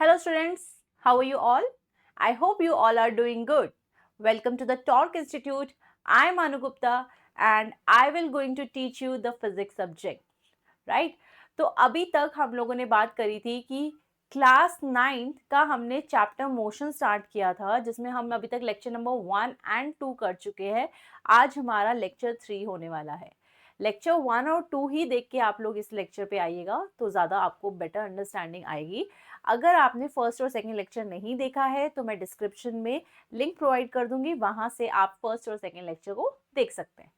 Hello students, how are you all? I hope you all are doing good. Welcome to the Torque Institute. I am Anu Gupta and I will going to teach you the physics subject, right? तो अभी तक हम लोगों ने बात करी थी कि क्लास 9th का हमने चैप्टर मोशन स्टार्ट किया था जिसमें हम अभी तक लेक्चर नंबर 1 एंड 2 कर चुके हैं। आज हमारा लेक्चर 3 होने वाला है। लेक्चर 1 और 2 ही देख के आप लोग इस लेक्चर पे आइएगा तो ज़्यादा आपको बेटर अंडरस्टैंडिंग आएगी। अगर आपने फर्स्ट और सेकंड लेक्चर नहीं देखा है तो मैं डिस्क्रिप्शन में लिंक प्रोवाइड कर दूंगी, वहां से आप फर्स्ट और सेकंड लेक्चर को देख सकते हैं।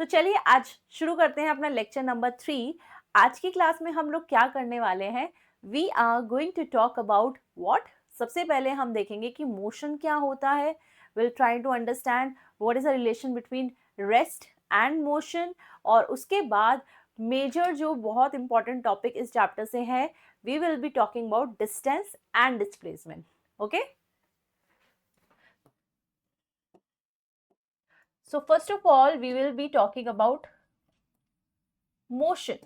तो चलिए आज शुरू करते हैं अपना लेक्चर नंबर 3। आज की क्लास में हम लोग क्या करने वाले हैं, we are going to talk about what. सबसे पहले हम देखेंगे कि मोशन क्या होता है। Will try to understand what is the relation between rest and motion. और उसके बाद मेजर जो बहुत इंपॉर्टेंट टॉपिक इस चैप्टर से है, we will be talking about distance and displacement. Okay, so first of all we will be talking about motion,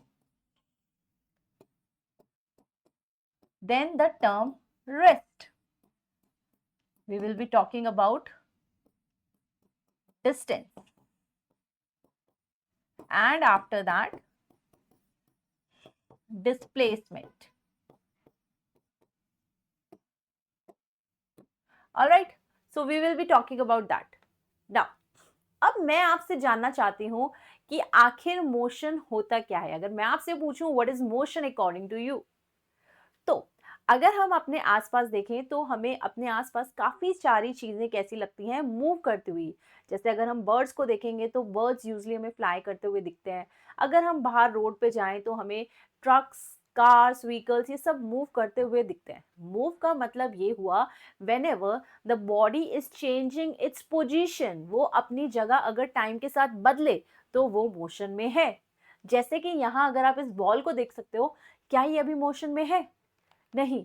then the term rest, we will be talking about distance, and after that displacement. All right, so we will be talking about that now. अब मैं आपसे जानना चाहती हूँ कि आखिर motion होता क्या है। अगर मैं आपसे पूछूं what is motion according to you, तो अगर हम अपने आसपास देखें तो हमें अपने आसपास काफ़ी सारी चीज़ें कैसी लगती हैं, मूव करती हुई। जैसे अगर हम बर्ड्स को देखेंगे तो बर्ड्स यूजली हमें फ्लाई करते हुए दिखते हैं। अगर हम बाहर रोड पे जाएं तो हमें ट्रक्स, कार्स, व्हीकल्स ये सब मूव करते हुए दिखते हैं। मूव का मतलब ये हुआ when ever the body is changing its position, वो अपनी जगह अगर टाइम के साथ बदले तो वो मोशन में है। जैसे कि यहाँ अगर आप इस बॉल को देख सकते हो, क्या ये अभी मोशन में है? नहीं।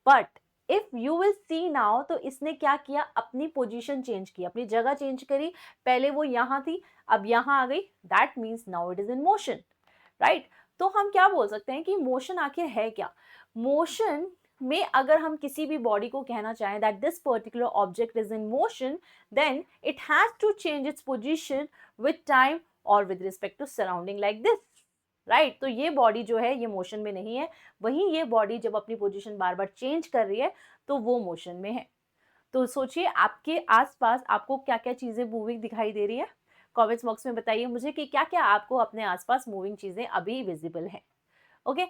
But if you will see now, तो इसने क्या किया, अपनी पोजीशन चेंज की, अपनी जगह चेंज करी। पहले वो यहां थी, अब यहां आ गई। That means now it is in motion, right. तो हम क्या बोल सकते हैं कि मोशन आखिर है क्या। मोशन में अगर हम किसी भी बॉडी को कहना चाहें that this particular object is in motion, then it has to change its position with time और with respect to surrounding like this, right. तो ये बॉडी जो है ये मोशन में नहीं है, वहीं ये बॉडी जब अपनी पोजीशन बार बार चेंज कर रही है तो वो मोशन में है। तो सोचिए आपके आसपास आपको क्या क्या चीजें मूविंग दिखाई दे रही है। कमेंट्स बॉक्स में बताइए मुझे कि क्या क्या आपको अपने आसपास मूविंग चीजें अभी विजिबल है। ओके,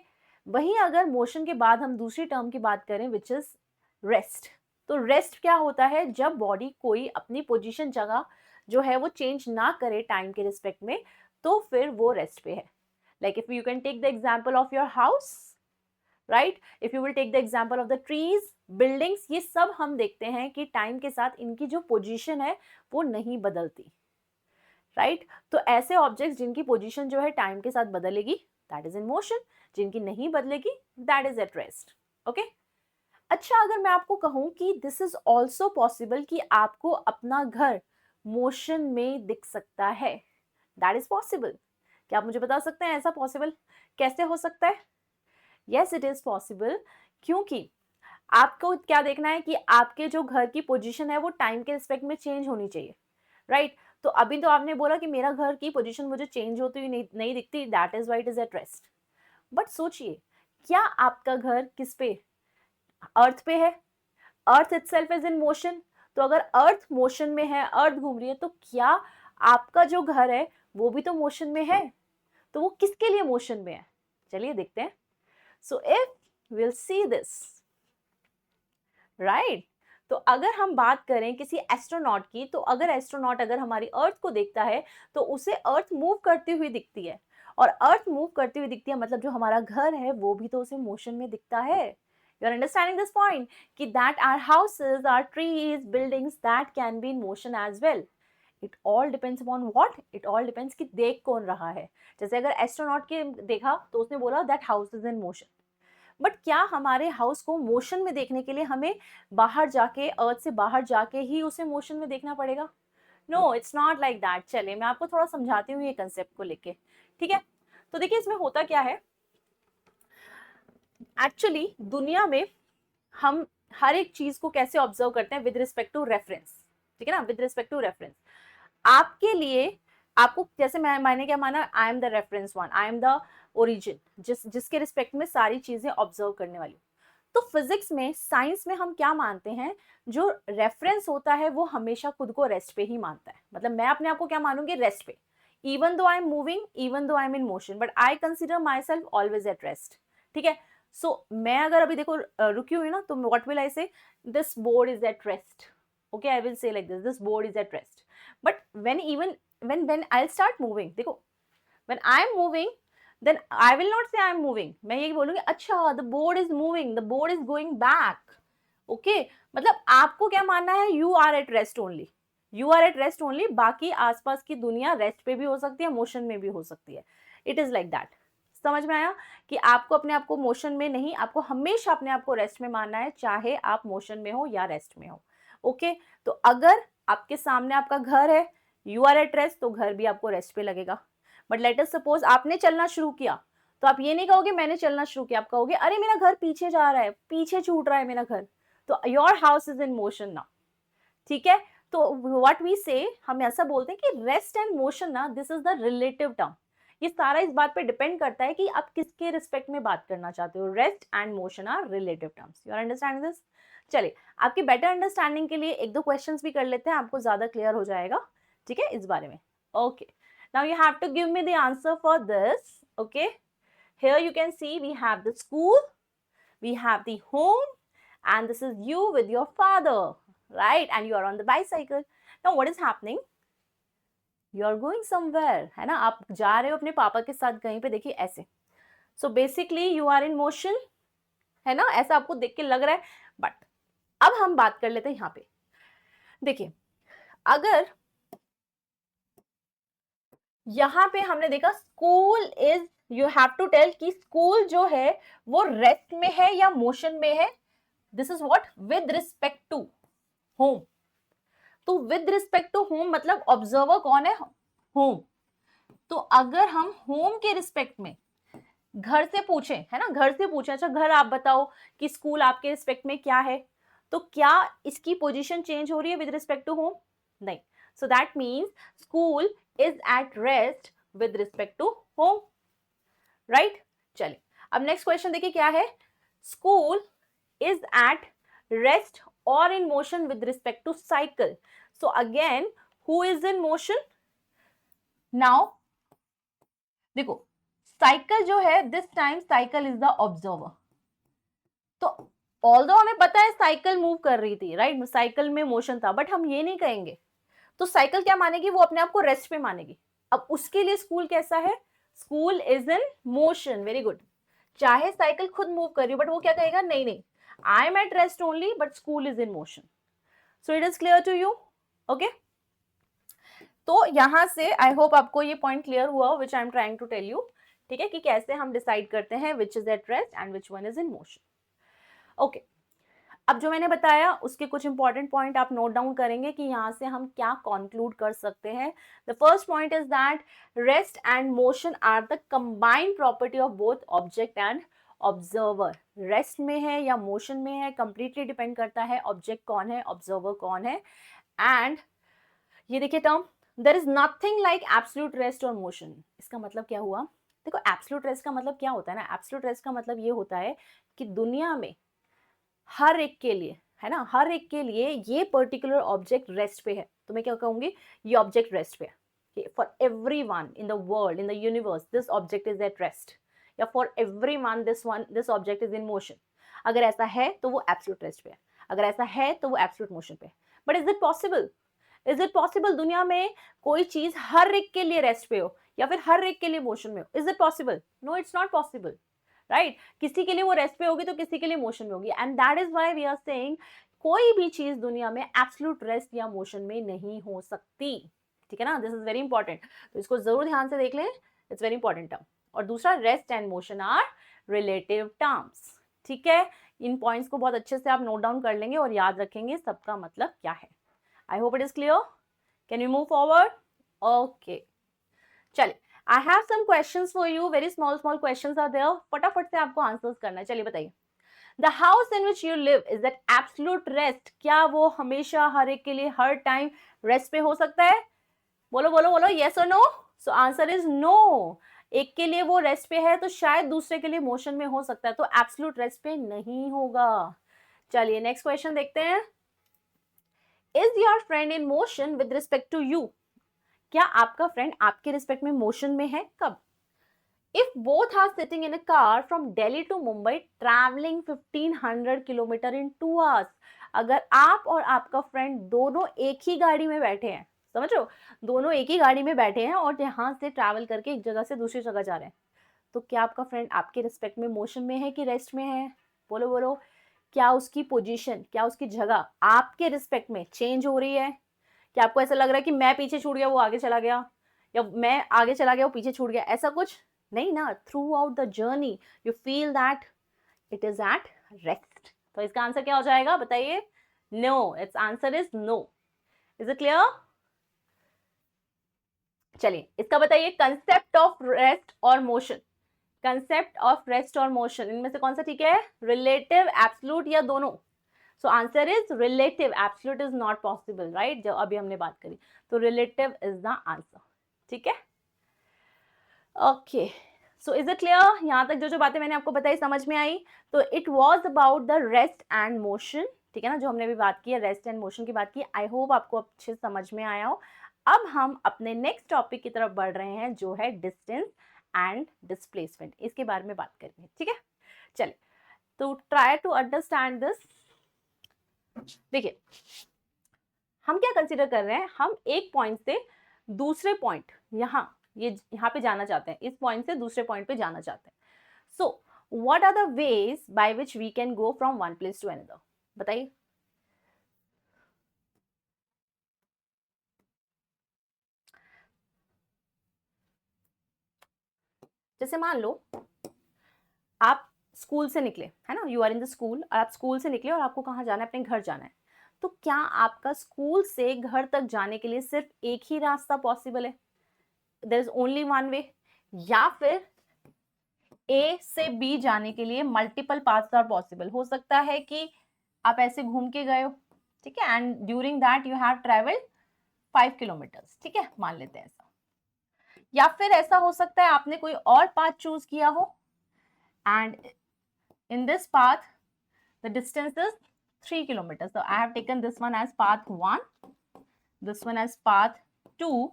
वहीं अगर मोशन के बाद हम दूसरी टर्म की बात करें विच इज रेस्ट, तो रेस्ट क्या होता है, जब बॉडी कोई अपनी पोजीशन जगह जो है वो चेंज ना करे टाइम के रिस्पेक्ट में, तो फिर वो रेस्ट पे है। Like if you can take the example of your house, right? If you will take the example of the trees, buildings, ये सब हम देखते हैं कि टाइम के साथ इनकी जो पोजीशन है वो नहीं बदलती, राइट। तो ऐसे ऑब्जेक्ट्स जिनकी पोजीशन जो है टाइम के साथ बदलेगी, दैट इज इन मोशन। जिनकी नहीं बदलेगी, that is at rest. Okay, अच्छा, अगर मैं आपको कहूं कि दिस इज ऑल्सो पॉसिबल कि आपको अपना घर मोशन में दिख सकता है, दैट इज पॉसिबल। क्या आप मुझे बता सकते हैं ऐसा पॉसिबल कैसे हो सकता है? यस, इट इज पॉसिबल, क्योंकि आपको क्या देखना है कि आपके जो घर की पोजीशन है वो टाइम के रिस्पेक्ट में चेंज होनी चाहिए, राइट। तो अभी तो आपने बोला कि मेरा घर की पोजीशन मुझे चेंज होती हुई नहीं दिखती, that is why it is at rest. But सोचिए, क्या आपका घर किस पे, अर्थ पे है? अर्थ इटसेल्फ इज इन मोशन। तो अगर अर्थ मोशन में है, अर्थ घूम रही है, तो क्या आपका जो घर है वो भी तो मोशन में है? तो वो किसके लिए मोशन में है, चलिए देखते हैं। So if will see this, right. तो अगर हम बात करें किसी एस्ट्रोनॉट की, तो अगर एस्ट्रोनॉट अगर हमारी अर्थ को देखता है तो उसे अर्थ मूव करती हुई दिखती है, और अर्थ मूव करती हुई दिखती है मतलब जो हमारा घर है वो भी तो उसे मोशन में दिखता है। You are understanding this point कि that our houses, our trees, buildings that can be in motion as well. It all depends upon what, it all depends कि देख कौन रहा है। जैसे अगर एस्ट्रोनॉट के देखा तो उसने बोला that house is in motion. But क्या हमारे हाउस को मोशन में देखने के लिए हमें बाहर जाके, अर्थ से बाहर जाके ही उसे मोशन में देखना पड़ेगा? No, it's not like that. चलिए मैं आपको थोड़ा समझाती हूँ ये कंसेप्ट को लेके, ठीक है। तो देखिए इसमें होता क्या है, एक्चुअली दुनिया में हम हर एक चीज को कैसे ऑब्जर्व करते हैं, विद रिस्पेक्ट टू रेफरेंस, ठीक है ना, विद रिस्पेक्ट टू रेफरेंस। आपके लिए, आपको जैसे मैंने क्या माना, I am the reference one, I am the origin, जिसके रिस्पेक्ट में सारी चीजें ऑब्जर्व करने वाली। तो फिजिक्स में, साइंस में हम क्या मानते हैं, जो रेफरेंस होता है वो हमेशा खुद को रेस्ट पे ही मानता है। मतलब मैं अपने आप को क्या मानूंगी, रेस्ट पे, even though I am moving, even though I am in motion, but I consider my self always at rest. ठीक है, सो मैं अगर अभी देखो रुकी हुई ना, तो व्हाट विल आई से, this board is at rest, okay, I will say like this board is at rest. But when even when I'll start moving, देखो, when I am moving, then I will not say I am moving, मैं ये बोलूंगी अच्छा the board is moving, the board is going back, okay, मतलब आपको क्या मानना है, you are at rest only, you are at rest only, बाकी आसपास की दुनिया रेस्ट पे भी हो सकती है, मोशन में भी हो सकती है, it is like that। समझ में आया कि आपको अपने आप को मोशन में नहीं, आपको हमेशा अपने आप को रेस्ट में मानना है, चाहे आप मोशन में हो या रेस्ट में हो, ओके। तो अगर आपके सामने आपका घर है, यू आर एट रेस्ट, तो घर भी आपको रेस्ट पे लगेगा। बट लेट अस सपोज आपने चलना शुरू किया, तो आप ये नहीं कहोगे मैंने चलना शुरू किया, आप कहोगे अरे मेरा घर पीछे जा रहा है, पीछे छूट रहा है मेरा घर, तो your house is in motion now, ठीक है। तो व्हाट वी से, हम ऐसा बोलते हैं कि रेस्ट एंड मोशन ना, this is the relative term. ये सारा इस बात पे डिपेंड करता है कि आप किसके रिस्पेक्ट में बात करना चाहते हो। Rest and motion are relative terms, you are understanding this. चलिए, आपकी बेटर अंडरस्टैंडिंग के लिए एक दो क्वेश्चंस भी कर लेते हैं, आपको ज्यादा क्लियर हो जाएगा, ठीक है, इस बारे में। Okay, now you have to give me the answer for this, okay. Here you can see we have the school, we have the home, and this is you with your father, right? And you are on the bicycle. Now what is happening? You are going somewhere, है ना, आप जा रहे हो अपने पापा के साथ कहीं पे, देखिए ऐसे। So basically you are in motion, है ना, ऐसा आपको देख के लग रहा है। बट अब हम बात कर लेते हैं यहाँ पे, देखिए, अगर यहाँ पे हमने देखा school is, you have to tell कि स्कूल जो है वो रेस्ट में है या मोशन में है। This is what, with respect to home. तो विद रिस्पेक्ट टू होम मतलब ऑब्जर्वर कौन है, होम। तो अगर हम होम के रिस्पेक्ट में घर से पूछे, है ना, घर से पूछे, अच्छा घर आप बताओ कि स्कूल आपके रिस्पेक्ट में क्या है, तो क्या इसकी पोजीशन चेंज हो रही है विद रिस्पेक्ट टू होम? नहीं। So that means school is at rest with respect to home, right. चलिए, अब नेक्स्ट क्वेश्चन देखिए क्या है, स्कूल इज एट रेस्ट और in motion with respect to cycle. So again who is in motion now, देखो cycle जो है, this time cycle is the observer. तो ऑल्दो हमें पता है साइकिल मूव कर रही थी, राइट, साइकिल में मोशन था, बट हम ये नहीं कहेंगे। तो साइकिल क्या मानेगी, वो अपने आप को रेस्ट पे मानेगी। अब उसके लिए स्कूल कैसा है, school is in motion, very good. चाहे साइकिल खुद मूव कर रही हो, बट वो क्या कहेगा, नहीं नहीं, I am at rest only but school is in motion. So it is clear to you, okay. तो यहां से आई होप आपको ये पॉइंट क्लियर हुआ which I am trying to tell you, ठीक है, कि कैसे हम डिसाइड करते हैं which is at rest and which one is in motion, okay. अब जो मैंने बताया उसके कुछ इंपॉर्टेंट पॉइंट आप नोट डाउन करेंगे कि यहाँ से हम क्या कंक्लूड कर सकते हैं। The first point is that rest and motion are the combined property of both object and observer. Rest में है या मोशन में है, कंप्लीटली डिपेंड करता है ऑब्जेक्ट कौन है, ऑब्जर्वर कौन है। एंड ये देखिए term, there is nothing like absolute rest और मोशन। इसका मतलब क्या हुआ, देखो एब्सोल्यूट रेस्ट का मतलब क्या होता है ना, एब्सोल्यूट रेस्ट का मतलब ये होता है कि दुनिया में हर एक के लिए, है ना, हर एक के लिए ये पर्टिकुलर ऑब्जेक्ट रेस्ट पे है। तो मैं क्या कहूंगी, ये ऑब्जेक्ट रेस्ट पे है। For everyone in the world, in the universe, this object is at rest, या for everyone this object is in motion. अगर ऐसा है तो वो एब्सोल्यूट रेस्ट पे है, अगर ऐसा है तो वो एब्सोल्यूट मोशन पे है। But is it possible, is it possible दुनिया में कोई चीज हर एक के लिए रेस्ट पे हो या फिर हर एक के लिए मोशन में हो? Is it possible? No, it's not possible, right. किसी के लिए वो रेस्ट पे होगी तो किसी के लिए मोशन में होगी, and that is why we are saying कोई भी चीज दुनिया में एब्सोल्यूट रेस्ट या मोशन में नहीं हो सकती, ठीक है ना। दिस इज वेरी इंपॉर्टेंट, तो इसको जरूर ध्यान से देख लें, इट्स वेरी इंपॉर्टेंट टर्म। और दूसरा, rest and motion are relative terms, ठीक है। इन पॉइंट्स को बहुत अच्छे से आप नोट डाउन कर लेंगे और याद रखेंगे सबका मतलब क्या है। आई hope it is clear, can you move forward, okay. चलिए, I have some questions for you, very small questions are there, फटाफट से आपको आंसर्स करना है। चलिए बताइए, the house in which you live is that absolute rest, क्या वो हमेशा हर एक के लिए हर टाइम रेस्ट पे हो सकता है? बोलो बोलो बोलो, यस और no? So answer is no. एक के लिए वो रेस्ट पे है तो शायद दूसरे के लिए मोशन में हो सकता है, तो एब्सोल्यूट रेस्ट पे नहीं होगा। चलिए नेक्स्ट क्वेश्चन देखते हैं। Is your friend in motion with respect to you, क्या आपका फ्रेंड आपके रिस्पेक्ट में मोशन में है? कब? If both are sitting in a car from Delhi to Mumbai traveling 1500 kilometre in 2 hours, अगर आप और आपका फ्रेंड दोनों एक ही गाड़ी में बैठे हैं, समझ रहे हो, दोनों एक ही गाड़ी में बैठे हैं और यहाँ से ट्रैवल करके एक जगह से दूसरी जगह जा रहे हैं, तो क्या आपका फ्रेंड आपके रिस्पेक्ट में मोशन में है कि रेस्ट में है? बोलो बोलो, क्या उसकी पोजीशन, क्या उसकी जगह आपके रिस्पेक्ट में चेंज हो रही है? क्या आपको ऐसा लग रहा है कि मैं पीछे छूट गया वो आगे चला गया, या मैं आगे चला गया वो पीछे छूट गया, ऐसा कुछ नहीं ना। Throughout the journey you feel that it is at rest. तो इसका आंसर क्या हो जाएगा बताइए? No, it's answer is no. Is it clear? चलिए इसका बताइए, कंसेप्ट ऑफ रेस्ट और मोशन, कंसेप्ट ऑफ रेस्ट और मोशन इनमें से कौन सा ठीक है? रिलेटिव, एब्सोल्यूट या दोनों? सो answer is relative, absolute is not possible, right, जो अभी हमने बात करी, तो रिलेटिव इज द आंसर। ठीक है, okay. So is it clear? यहाँ तक जो जो बातें मैंने आपको बताई समझ में आई? तो it was about the rest and motion, ठीक है ना, जो हमने अभी बात की है रेस्ट एंड मोशन की बात की। आई होप आपको अच्छे समझ में आया हो। अब हम अपने नेक्स्ट टॉपिक की तरफ बढ़ रहे हैं जो है डिस्टेंस एंड डिस्प्लेसमेंट, इसके बारे में बात करेंगे। ठीक है, चलिए तो ट्राई टू अंडरस्टैंड दिस। देखिए हम क्या कंसीडर कर रहे हैं, हम एक पॉइंट से दूसरे पॉइंट, यहाँ पे जाना चाहते हैं, इस पॉइंट से दूसरे पॉइंट पे जाना चाहते हैं। So what are the ways by which we can go from one place to another, बताइए। जैसे मान लो आप स्कूल से निकले, है ना, you are in the school, आप स्कूल से निकले और आपको कहाँ जाना है? अपने घर जाना है। तो क्या आपका स्कूल से घर तक जाने के लिए सिर्फ एक ही रास्ता पॉसिबल है? There is only one way, या फिर ए से बी जाने के लिए मल्टीपल पाथ्स आर पॉसिबल? हो सकता है कि आप ऐसे घूम के गए हो, ठीक है, and during that you have travelled 5 kilometres, ठीक है, मान लेते हैं ऐसा। या फिर ऐसा हो सकता है आपने कोई और पाथ चूज किया हो and in this path the distance is 3 kilometre, so I have taken this one as path 1, this one as path 2,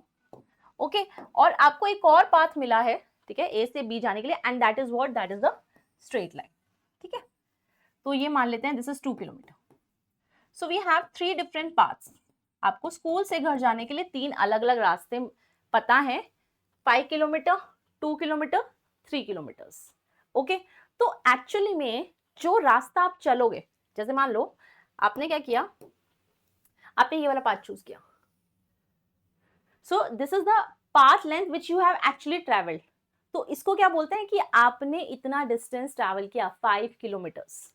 okay. और आपको एक और पाथ मिला है, ठीक है, ए से बी जाने के लिए, and that is what, that is the straight line, ठीक है। तो ये मान लेते हैं this is 2 kilometre. So we have 3 different paths. आपको स्कूल से घर जाने के लिए 3 अलग अलग रास्ते पता है, 5 किलोमीटर, 2 किलोमीटर, 3 किलोमीटर्स, ओके। तो एक्चुअली में जो रास्ता आप चलोगे, जैसे मान लो आपने क्या किया, आपने ये वाला पाथ चूज किया, सो this is the path length which you have actually travelled. तो इसको क्या बोलते हैं कि आपने इतना डिस्टेंस ट्रैवल किया 5 किलोमीटर्स।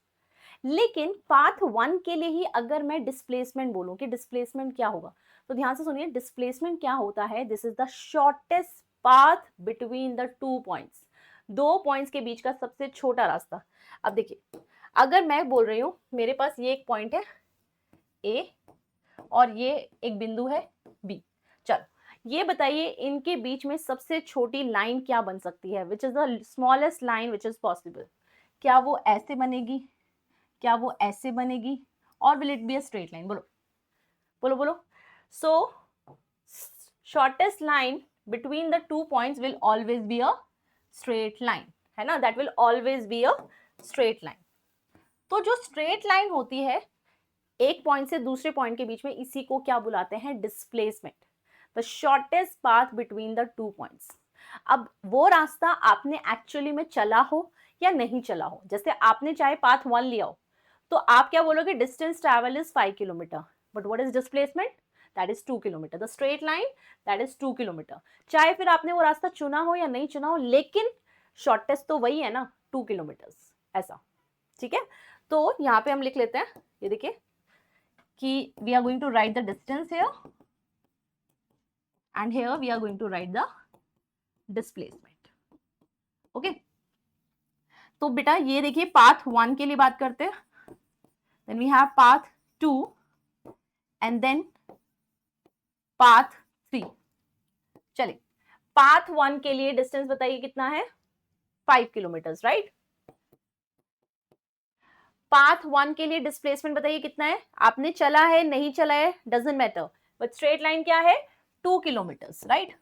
लेकिन पाथ 1 के लिए ही अगर मैं डिस्प्लेसमेंट बोलूं कि डिस्प्लेसमेंट क्या होगा, तो ध्यान से सुनिए, डिस्प्लेसमेंट क्या होता है, this is the shortest path between the 2 points, 2 points के बीच का सबसे छोटा रास्ता। अब देखिए अगर मैं बोल रही हूं मेरे पास ये एक पॉइंट है ए और ये एक बिंदु है बी, चलो ये बताइए इनके बीच में सबसे छोटी लाइन क्या बन सकती है, which is the smallest line which is possible? क्या वो ऐसे बनेगी, क्या वो ऐसे बनेगी, और will it be a straight line? बोलो बोलो बोलो। So shortest line between the 2 points will always be a straight line, है ना, that will always be a straight line. तो जो स्ट्रेट लाइन होती है एक पॉइंट से दूसरे पॉइंट के बीच में, इसी को क्या बुलाते हैं? Displacement, the shortest path between the 2 points. अब वो रास्ता आपने एक्चुअली में चला हो या नहीं चला हो, जैसे आपने चाहे पाथ 1 लिया हो तो आप क्या बोलोगे, distance travel is 5 kilometre, but what is displacement, that is 2 kilometre, the straight line that is 2 kilometre. चाहे फिर आपने वो रास्ता चुना हो या नहीं चुना हो, लेकिन शॉर्टेस्ट तो वही है ना, 2 किलोमीटर, ऐसा, ठीक है। तो यहाँ पे हम लिख लेते हैं, ये देखिए कि we are going to write the distance here and here we are going to write the displacement, okay। तो बेटा ये देखिए पाथ 1 के लिए बात करते हैं, then we have path 2 and then path 3। चलिए पाथ 1 के लिए डिस्टेंस बताइए कितना है, 5 किलोमीटर्स, राइट। पाथ 1 के लिए डिस्प्लेसमेंट बताइए कितना है, आपने चला है नहीं चला है doesn't matter, but straight line क्या है 2 किलोमीटर्स, राइट।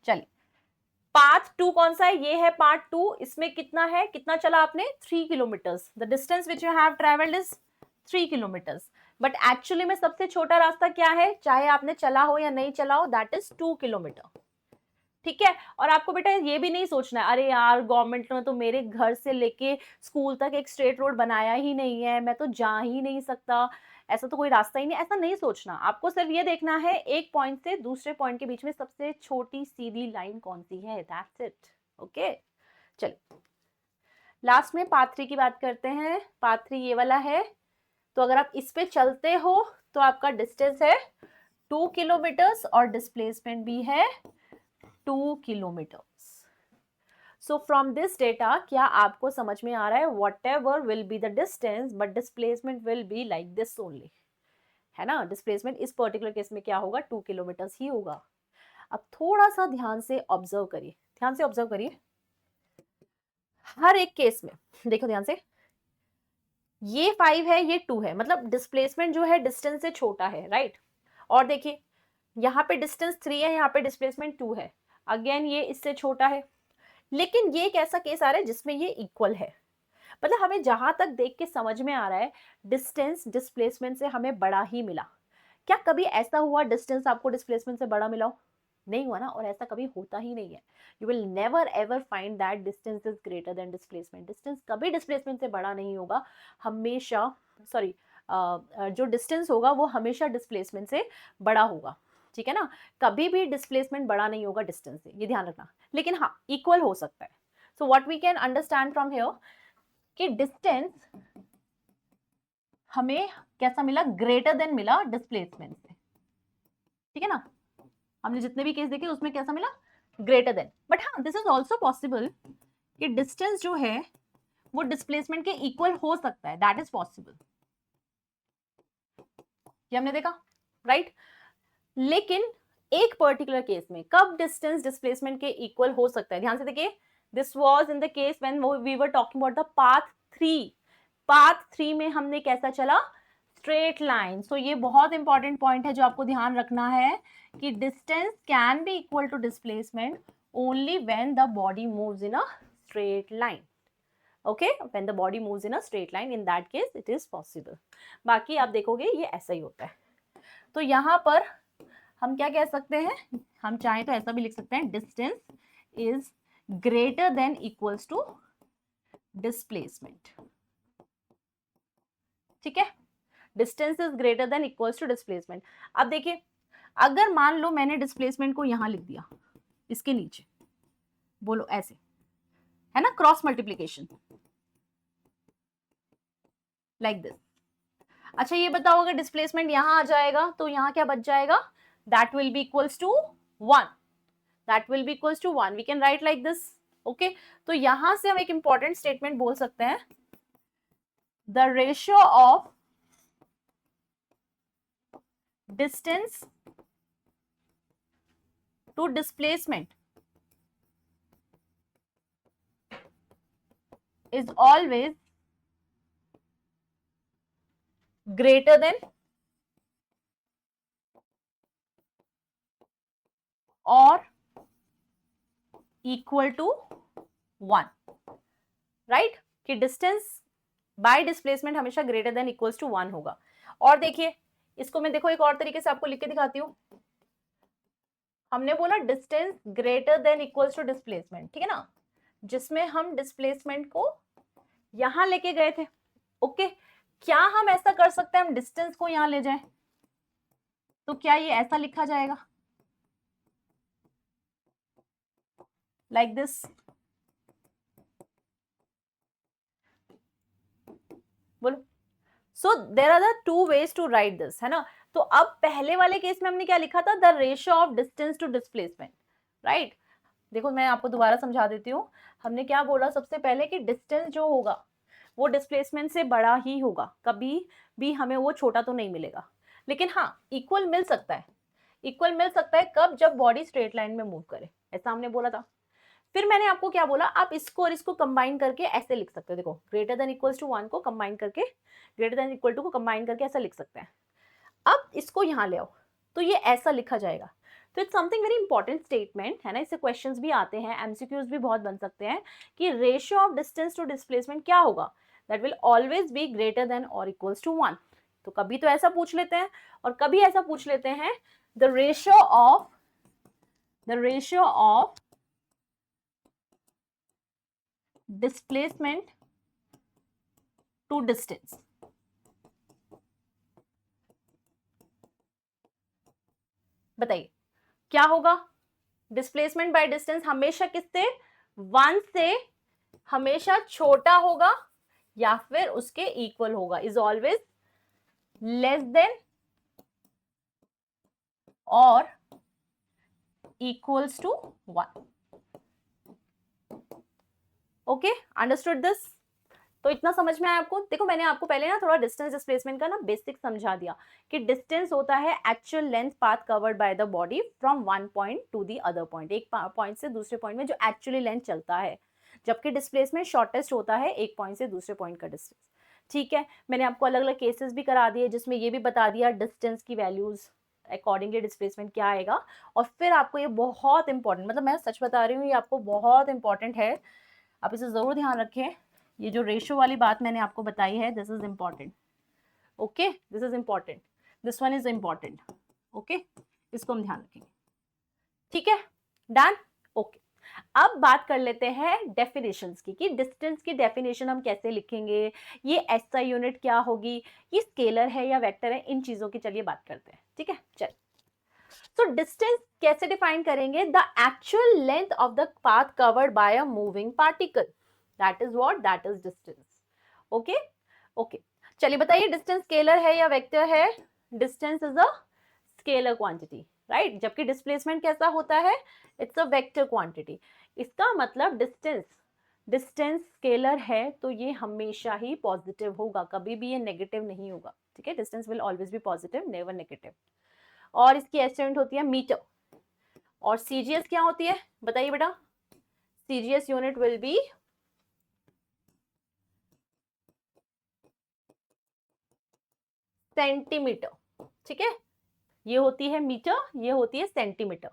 चलिए पाथ 2 कौन सा है, ये है पार्ट 2, इसमें कितना है, कितना चला आपने 3 kilometres, the distance which you have travelled is 3 kilometres, but actually में सबसे छोटा रास्ता क्या है, चाहे आपने चला हो या नहीं चला हो, दैट इज 2 किलोमीटर, ठीक है। और आपको बेटा ये भी नहीं सोचना है अरे यार गवर्नमेंट ने तो मेरे घर से लेके स्कूल तक एक स्ट्रेट रोड बनाया ही नहीं है, मैं तो जा ही नहीं सकता, ऐसा तो कोई रास्ता ही नहीं, ऐसा नहीं सोचना। आपको सिर्फ ये देखना है एक पॉइंट से दूसरे पॉइंट के बीच में सबसे छोटी सीधी लाइन कौन सी है, दैट्स इट, ओके। चलिए लास्ट में पार्ट 3 की बात करते हैं। पार्ट 3 ये वाला है, तो अगर आप इस पे चलते हो तो आपका डिस्टेंस है 2 किलोमीटर्स और डिस्प्लेसमेंट भी है 2 kilometres. So from this data क्या आपको समझ में आ रहा है, what ever will be the distance but displacement will be like this only, है ना। डिस्प्लेसमेंट इस पर्टिकुलर केस में क्या होगा 2 किलोमीटर्स ही होगा। अब थोड़ा सा ध्यान से ऑब्जर्व करिए, ध्यान से ऑब्जर्व करिए हर एक केस में, देखो ध्यान से, ये 5 है ये 2 है, मतलब डिस्प्लेसमेंट जो है डिस्टेंस से छोटा है, राइट। और देखिए यहाँ पे डिस्टेंस 3 है, यहाँ पे डिस्प्लेसमेंट 2 है, अगेन ये इससे छोटा है, लेकिन ये एक ऐसा केस आ रहा है जिसमें ये इक्वल है, मतलब हमें जहां तक देख के समझ में आ रहा है डिस्टेंस डिस्प्लेसमेंट से हमें बड़ा ही मिला। क्या कभी ऐसा हुआ डिस्टेंस आपको डिस्प्लेसमेंट से बड़ा मिला हो, नहीं हुआ ना, और ऐसा कभी होता ही नहीं है। You will never ever find that distance is greater then displacement, distance कभी डिस्प्लेसमेंट से बड़ा नहीं होगा, हमेशा सॉरी जो डिस्टेंस होगा वो हमेशा डिस्प्लेसमेंट से बड़ा होगा, ठीक है ना। कभी भी डिस्प्लेसमेंट बड़ा नहीं होगा डिस्टेंस से, ये ध्यान रखना, लेकिन हाँ इक्वल हो सकता है। So what we can understand from here कि डिस्टेंस हमें कैसा मिला, ग्रेटर देन मिला डिस्प्लेसमेंट से, ठीक है ना। हमने जितने भी केस देखे उसमें कैसा मिला, ग्रेटर देन, बट हाँ दिस इज ऑल्सो पॉसिबल कि डिस्टेंस जो है वो डिस्प्लेसमेंट के इक्वल हो सकता है, दैट इज पॉसिबल, ये हमने देखा, राइट। लेकिन एक पर्टिकुलर केस में कब डिस्टेंस डिस्प्लेसमेंट के इक्वल हो सकता है, ध्यान से देखिए, this was in the case when we were talking about the path 3। Path 3 में हमने कैसा चला, स्ट्रेट लाइन। सो ये बहुत इंपॉर्टेंट पॉइंट है जो आपको ध्यान रखना है कि distance can be equal to displacement only when the body moves in a straight line, okay, when the body moves in a straight line, in that case it is possible. बाकी आप देखोगे ये ऐसा ही होता है। तो यहाँ पर हम क्या कह सकते हैं, हम चाहें तो ऐसा भी लिख सकते हैं, distance is greater than equals to displacement, ठीक है, distance is greater than equals to displacement. अब देखिए अगर मान लो मैंने डिस्प्लेसमेंट को यहां लिख दिया इसके नीचे, बोलो ऐसे, है ना, क्रॉस मल्टीप्लीकेशन लाइक दिस। अच्छा ये बताओ अगर डिस्प्लेसमेंट यहां आ जाएगा तो यहां क्या बच जाएगा, that will be equals to 1, that will be equals to 1, we can write like this, okay. तो यहां से हम एक इंपॉर्टेंट स्टेटमेंट बोल सकते हैं, the ratio of distance to displacement is always greater than or equal to 1, right, कि distance by displacement हमेशा ग्रेटर देन इक्वल्स टू 1 होगा। और देखिए इसको मैं देखो एक और तरीके से आपको लिख के दिखाती हूँ, हमने बोला distance greater than equals to displacement, ठीक है ना, जिसमें हम डिस्प्लेसमेंट को यहां लेके गए थे, ओके। क्या हम ऐसा कर सकते हैं, हम डिस्टेंस को यहां ले जाएं, तो क्या ये ऐसा लिखा जाएगा, लाइक दिस, बोलो। So there are the 2 ways to write this, है ना। तो अब पहले वाले केस में हमने क्या लिखा था, the ratio of distance to displacement, right. देखो मैं आपको दोबारा समझा देती हूँ, हमने क्या बोला सबसे पहले कि डिस्टेंस जो होगा वो डिस्प्लेसमेंट से बड़ा ही होगा, कभी भी हमें वो छोटा तो नहीं मिलेगा। लेकिन हाँ, इक्वल मिल सकता है। इक्वल मिल सकता है कब? जब बॉडी स्ट्रेट लाइन में मूव करे, ऐसा हमने बोला था। फिर मैंने आपको क्या बोला, आप इसको और इसको कंबाइन करके ऐसे लिख सकते हो। देखो ग्रेटर देन इक्वल्स टू 1 को कंबाइन करके, ग्रेटर देन इक्वल टू को कंबाइन करके ऐसा लिख सकते हैं। अब इसको यहाँ ले आओ तो ये ऐसा लिखा जाएगा। तो it's something very important statement है ना, इससे क्वेश्चंस भी आते हैं, एमसीक्यूज भी बहुत बन सकते हैं कि ratio of distance to displacement क्या होगा, that will always be greater than और इक्वल्स टू 1। तो कभी तो ऐसा पूछ लेते हैं और कभी ऐसा पूछ लेते हैं the ratio of displacement to distance. बताइए क्या होगा? डिस्प्लेसमेंट बाय डिस्टेंस हमेशा किससे? 1 से हमेशा छोटा होगा या फिर उसके इक्वल होगा, इज ऑलवेज लेस देन और equals to 1। Okay, understood this? तो इतना समझ में आया आपको? देखो मैंने आपको पहले ना थोड़ा डिस्टेंस डिस्प्लेसमेंट का ना बेसिक समझा दिया कि डिस्टेंस होता है actual length path covered by the body from one point two the other point, एक पॉइंट से दूसरे पॉइंट में जो एक्चुअली लेंथ चलता है, जबकि डिस्प्लेसमेंट शॉर्टेस्ट होता है एक पॉइंट से दूसरे पॉइंट का डिस्टेंस। ठीक है, मैंने आपको अलग अलग केसेस भी करा दिए जिसमें ये भी बता दिया डिस्टेंस की वैल्यूज अकॉर्डिंगली डिस्प्लेसमेंट क्या आएगा। और फिर आपको ये बहुत इंपॉर्टेंट, मतलब मैं सच बता रही हूँ, ये आपको बहुत इंपॉर्टेंट है, आप इसे जरूर ध्यान रखें। ये जो रेशियो वाली बात मैंने आपको बताई है, this is important. Okay, this is important, this one is important. Okay, इसको हम ध्यान रखेंगे। ठीक है, डन? ओके, अब बात कर लेते हैं डेफिनेशंस की, कि डिस्टेंस की डेफिनेशन हम कैसे लिखेंगे, ये एसआई यूनिट क्या होगी, ये स्केलर है या वेक्टर है, इन चीजों की चलिए बात करते हैं। ठीक है, चल। तो डिस्टेंस कैसे डिफाइन करेंगे? The actual length of the path covered by a moving particle, that is what, that is distance. Okay okay, चलिए बताइए डिस्टेंस स्केलर है या वेक्टर है? Distance is a scalar quantity, right, जबकि डिस्प्लेसमेंट कैसा होता है? It's a vector quantity. इसका मतलब डिस्टेंस स्केलर है तो ये हमेशा ही पॉजिटिव होगा, कभी भी ये नेगेटिव नहीं होगा। ठीक है, distance will always B positive, never negative. और इसकी एसआई होती है मीटर। और सीजीएस क्या होती है बताइए बेटा? CGS unit will be centimetre. ठीक है, ये होती है मीटर, ये होती है सेंटीमीटर।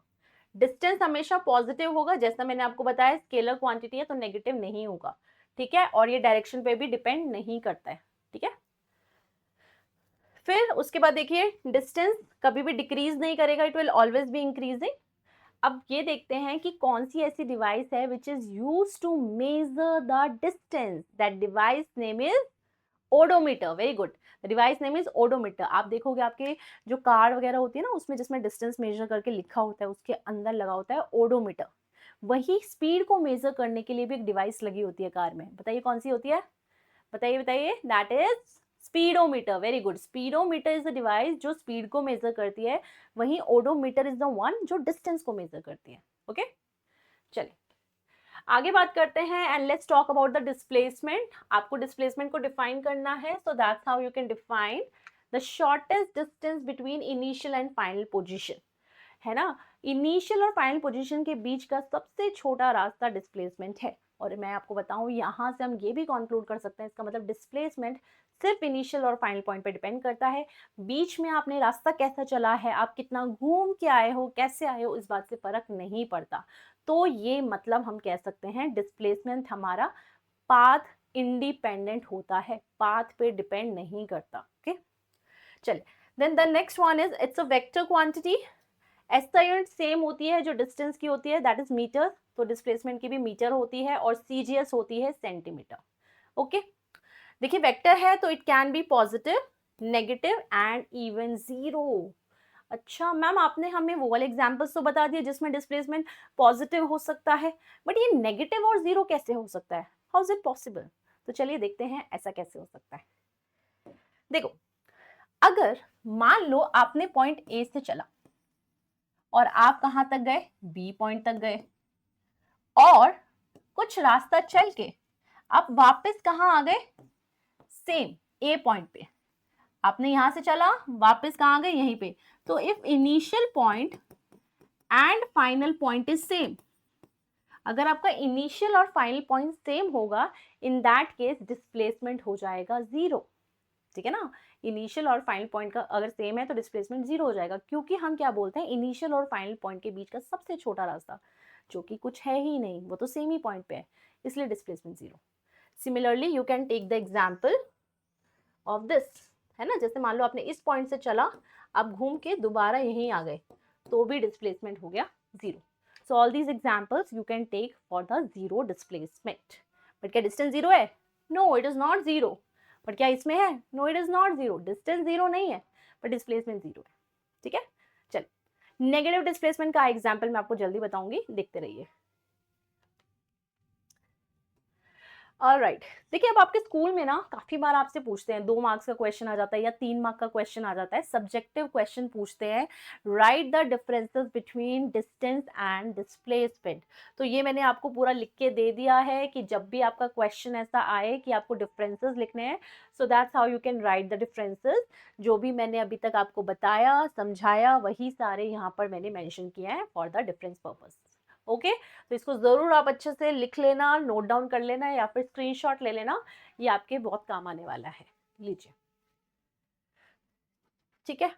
डिस्टेंस हमेशा पॉजिटिव होगा, जैसा मैंने आपको बताया स्केलर क्वांटिटी है तो नेगेटिव नहीं होगा। ठीक है, और ये डायरेक्शन पे भी डिपेंड नहीं करता है। ठीक है, फिर उसके बाद देखिए डिस्टेंस कभी भी डिक्रीज नहीं करेगा, it will always be increasing. अब ये देखते हैं कि कौन सी ऐसी डिवाइस है which is use to measure the distance. That device name is odometer. Very good, device name is odometer. आप देखोगे आपके जो कार वगैरह होती है ना, उसमें जिसमें डिस्टेंस मेजर करके लिखा होता है उसके अंदर लगा होता है ओडोमीटर। वही स्पीड को मेजर करने के लिए भी एक डिवाइस लगी होती है कार में, बताइए कौन सी होती है? बताइए बताइए, that is speedometer. Very good, speedometer is the device जो स्पीड को मेजर करती है, वहीं ओडोमीटर इज द वन जो डिस्टेंस को मेजर करती है। ओके, चलिए आगे बात करते हैं and let's talk about the displacement. आपको डिस्प्लेसमेंट को डिफाइन करना है, सो that's how you can define the shortest distance between initial and final position, है ना। इनिशियल और फाइनल पोजीशन के बीच का सबसे छोटा रास्ता डिस्प्लेसमेंट है। और मैं आपको बताऊं, यहां से हम ये भी कंक्लूड कर सकते हैं, इसका मतलब डिस्प्लेसमेंट सिर्फ इनिशियल और फाइनल पॉइंट पे डिपेंड करता है। बीच में आपने रास्ता कैसा चला है, आप कितना घूम के आए हो, कैसे आए हो, इस बात से फर्क नहीं पड़ता। तो ये मतलब हम कह सकते हैं डिस्प्लेसमेंट हमारा पाथ इंडिपेंडेंट होता है, पाथ पे डिपेंड नहीं करता। ओके, चलिए then the next one is it's a vector quantity. SI unit same होती है जो डिस्टेंस की होती है, दैट इज मीटर। तो डिस्प्लेसमेंट की भी मीटर होती है और सीजीएस होती है सेंटीमीटर। ओके, देखिए वेक्टर है तो it can be positive, negative and even zero. अच्छा मैम, आपने हमें वो वाले एग्जांपल्स तो बता दिए जिसमें डिस्प्लेसमेंट पॉजिटिव हो सकता है, बट ये नेगेटिव और जीरो कैसे हो सकता है? How is it possible? तो चलिए देखते हैं ऐसा कैसे हो सकता है। देखो, अगर मान लो आपने पॉइंट ए से चला और आप कहां तक गए? बी पॉइंट तक गए। और कुछ रास्ता चल के आप वापस कहाँ आ गए, सेम ए पॉइंट पे। आपने यहां से चला, वापस कहाँ आ गए, यहीं पे। तो if initial point and final point is same, अगर आपका इनिशियल और फाइनल पॉइंट सेम होगा, इन दैट केस डिस्प्लेसमेंट हो जाएगा जीरो। ठीक है ना, इनिशियल और फाइनल पॉइंट का अगर सेम है तो डिस्प्लेसमेंट जीरो हो जाएगा, क्योंकि हम क्या बोलते हैं, इनिशियल और फाइनल पॉइंट के बीच का सबसे छोटा रास्ता जो कि कुछ है ही नहीं, वो तो सेम ही पॉइंट पे है, इसलिए displacement zero. Similarly you can take the example of this, है ना, जैसे मान लो आपने इस पॉइंट से चला, आप घूम के दोबारा यहीं आ गए, तो भी डिस्प्लेसमेंट हो गया zero. So all these examples you can take for the zero displacement. But क्या डिस्टेंस जीरो है? No, it is not zero. But क्या इसमें है? No, it is not zero. Distance zero नहीं है, बट डिस्प्लेसमेंट जीरो है। ठीक है, चल नेगेटिव डिस्प्लेसमेंट का एग्जाम्पल मैं आपको जल्दी बताऊंगी, देखते रहिए। ऑलराइट, देखिए अब आपके स्कूल में ना काफी बार आपसे पूछते हैं, 2 मार्क्स का क्वेश्चन आ जाता है या 3 मार्क का क्वेश्चन आ जाता है, सब्जेक्टिव क्वेश्चन पूछते हैं, right the differences between distance and displacement. तो ये मैंने आपको पूरा लिख के दे दिया है कि जब भी आपका क्वेश्चन ऐसा आए कि आपको डिफरेंसेस लिखने हैं, सो that's how you can write the differences. जो भी मैंने अभी तक आपको बताया समझाया, वही सारे यहाँ पर मैंने मेंशन किया है for the difference purpose. Okay, तो इसको जरूर आप अच्छे से लिख लेना, नोट डाउन कर लेना या फिर स्क्रीनशॉट ले लेना, ये आपके बहुत काम आने वाला है। लीजिए, ठीक है,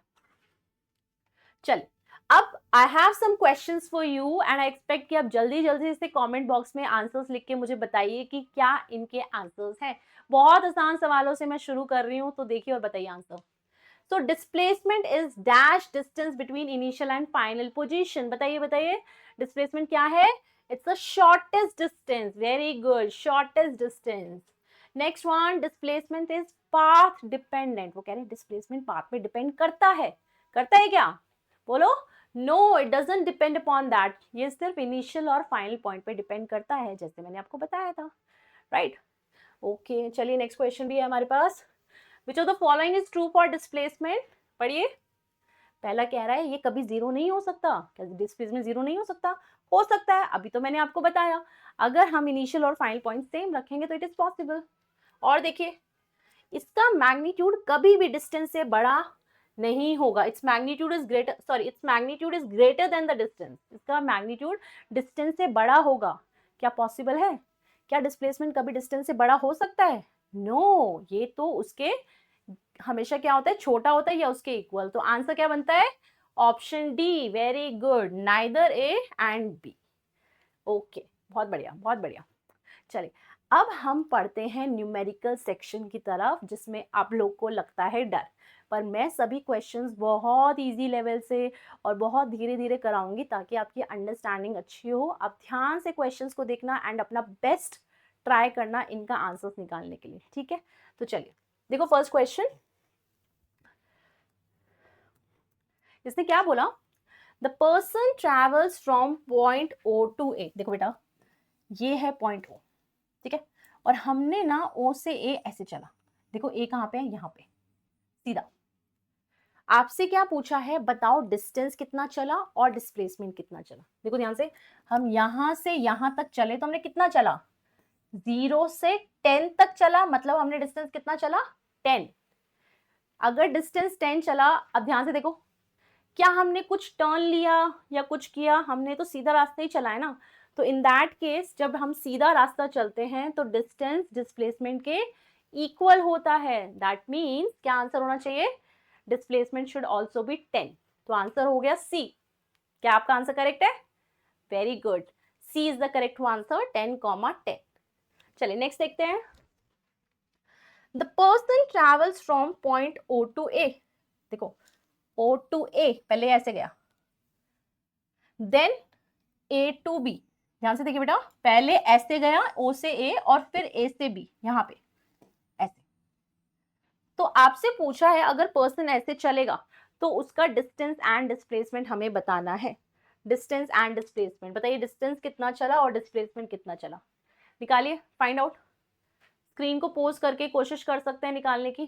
चलिए अब I have some questions for you and I expect कि आप जल्दी जल्दी से कमेंट बॉक्स में आंसर्स लिख के मुझे बताइए कि क्या इनके आंसर्स हैं। बहुत आसान सवालों से मैं शुरू कर रही हूँ, तो देखिए और बताइए answer. So displacement is dash distance between initial and final position. बताइए बताइए, displacement क्या है? It's the shortest distance. Very good, shortest distance. Next one, displacement is path dependent. वो कह रहे हैं displacement path पे depend करता है क्या? बोलो, no, it doesn't depend upon that. ये सिर्फ initial और final point पे depend करता है, जैसे मैंने आपको बताया था, right? Okay, चलिए next question भी है हमारे पास। Which of the following is true for displacement? पढ़िए, पहला कह रहा है ये कभी जीरो नहीं हो सकता। क्या डिस्प्लेसमेंट जीरो नहीं हो सकता है, अभी तो मैंने आपको बताया, अगर हम इनिशियल और फाइनल पॉइंट सेम रखेंगे तो इट इज पॉसिबल। और देखिए, इसका मैग्नीट्यूड कभी भी डिस्टेंस से बड़ा नहीं होगा। Its magnitude is greater, sorry, its magnitude is greater then the distance. इसका मैग्नीट्यूड डिस्टेंस से बड़ा होगा। क्या पॉसिबल है? क्या डिस्प्लेसमेंट कभी डिस्टेंस से बड़ा हो सकता है? नो, ये तो उसके हमेशा क्या होता है, छोटा होता है या उसके इक्वल। तो आंसर क्या बनता है? Option D, very good, neither A and B. Okay, बहुत बढ़िया बहुत बढ़िया। चलिए अब हम पढ़ते हैं न्यूमेरिकल सेक्शन की तरफ, जिसमें आप लोग को लगता है डर, पर मैं सभी क्वेश्चंस बहुत इजी लेवल से और बहुत धीरे धीरे कराऊंगी ताकि आपकी अंडरस्टैंडिंग अच्छी हो। आप ध्यान से क्वेश्चंस को देखना एंड अपना बेस्ट ट्राई करना इनका आंसर्स निकालने के लिए, ठीक है? तो चलिए देखो, फर्स्ट क्वेश्चन, इसने क्या बोला, the person travels from point O to A. देखो बेटा, ये है पॉइंट ओ, ठीक है, और हमने ना ओ से ए ऐसे चला। देखो ए कहाँ पे है, यहाँ पे सीधा। आपसे क्या पूछा है, बताओ डिस्टेंस कितना चला और डिस्प्लेसमेंट कितना चला। देखो ध्यान से, हम यहां से यहां तक चले तो हमने कितना चला, 0 से 10 तक चला, मतलब हमने डिस्टेंस कितना चला, 10। अगर डिस्टेंस 10 चला, अब ध्यान से देखो, क्या हमने कुछ टर्न लिया या कुछ किया? हमने तो सीधा रास्ता ही चला है ना। तो इन दैट केस जब हम सीधा रास्ता चलते हैं तो डिस्टेंस डिस्प्लेसमेंट के इक्वल होता है। दैट मीन्स क्या आंसर होना चाहिए, डिस्प्लेसमेंट शुड ऑल्सो बी 10। तो आंसर हो गया सी। क्या आपका आंसर करेक्ट है? Very good, C is the correct answer, 10,10। चलिए नेक्स्ट देखते हैं। The person travels from point O to A. देखो ओ टू ए, पहले ऐसे गया, देन ए टू बी। ध्यान से देखिए बेटा, पहले ऐसे गया ओ से ए और फिर ए से बी, यहां पे ऐसे। तो आपसे पूछा है अगर पर्सन ऐसे चलेगा तो उसका डिस्टेंस एंड डिस्प्लेसमेंट हमें बताना है। डिस्टेंस एंड डिस्प्लेसमेंट बताइए, डिस्टेंस कितना चला और डिस्प्लेसमेंट कितना चला, निकालिए, फाइंड आउट। स्क्रीन को पोज करके कोशिश कर सकते हैं निकालने की,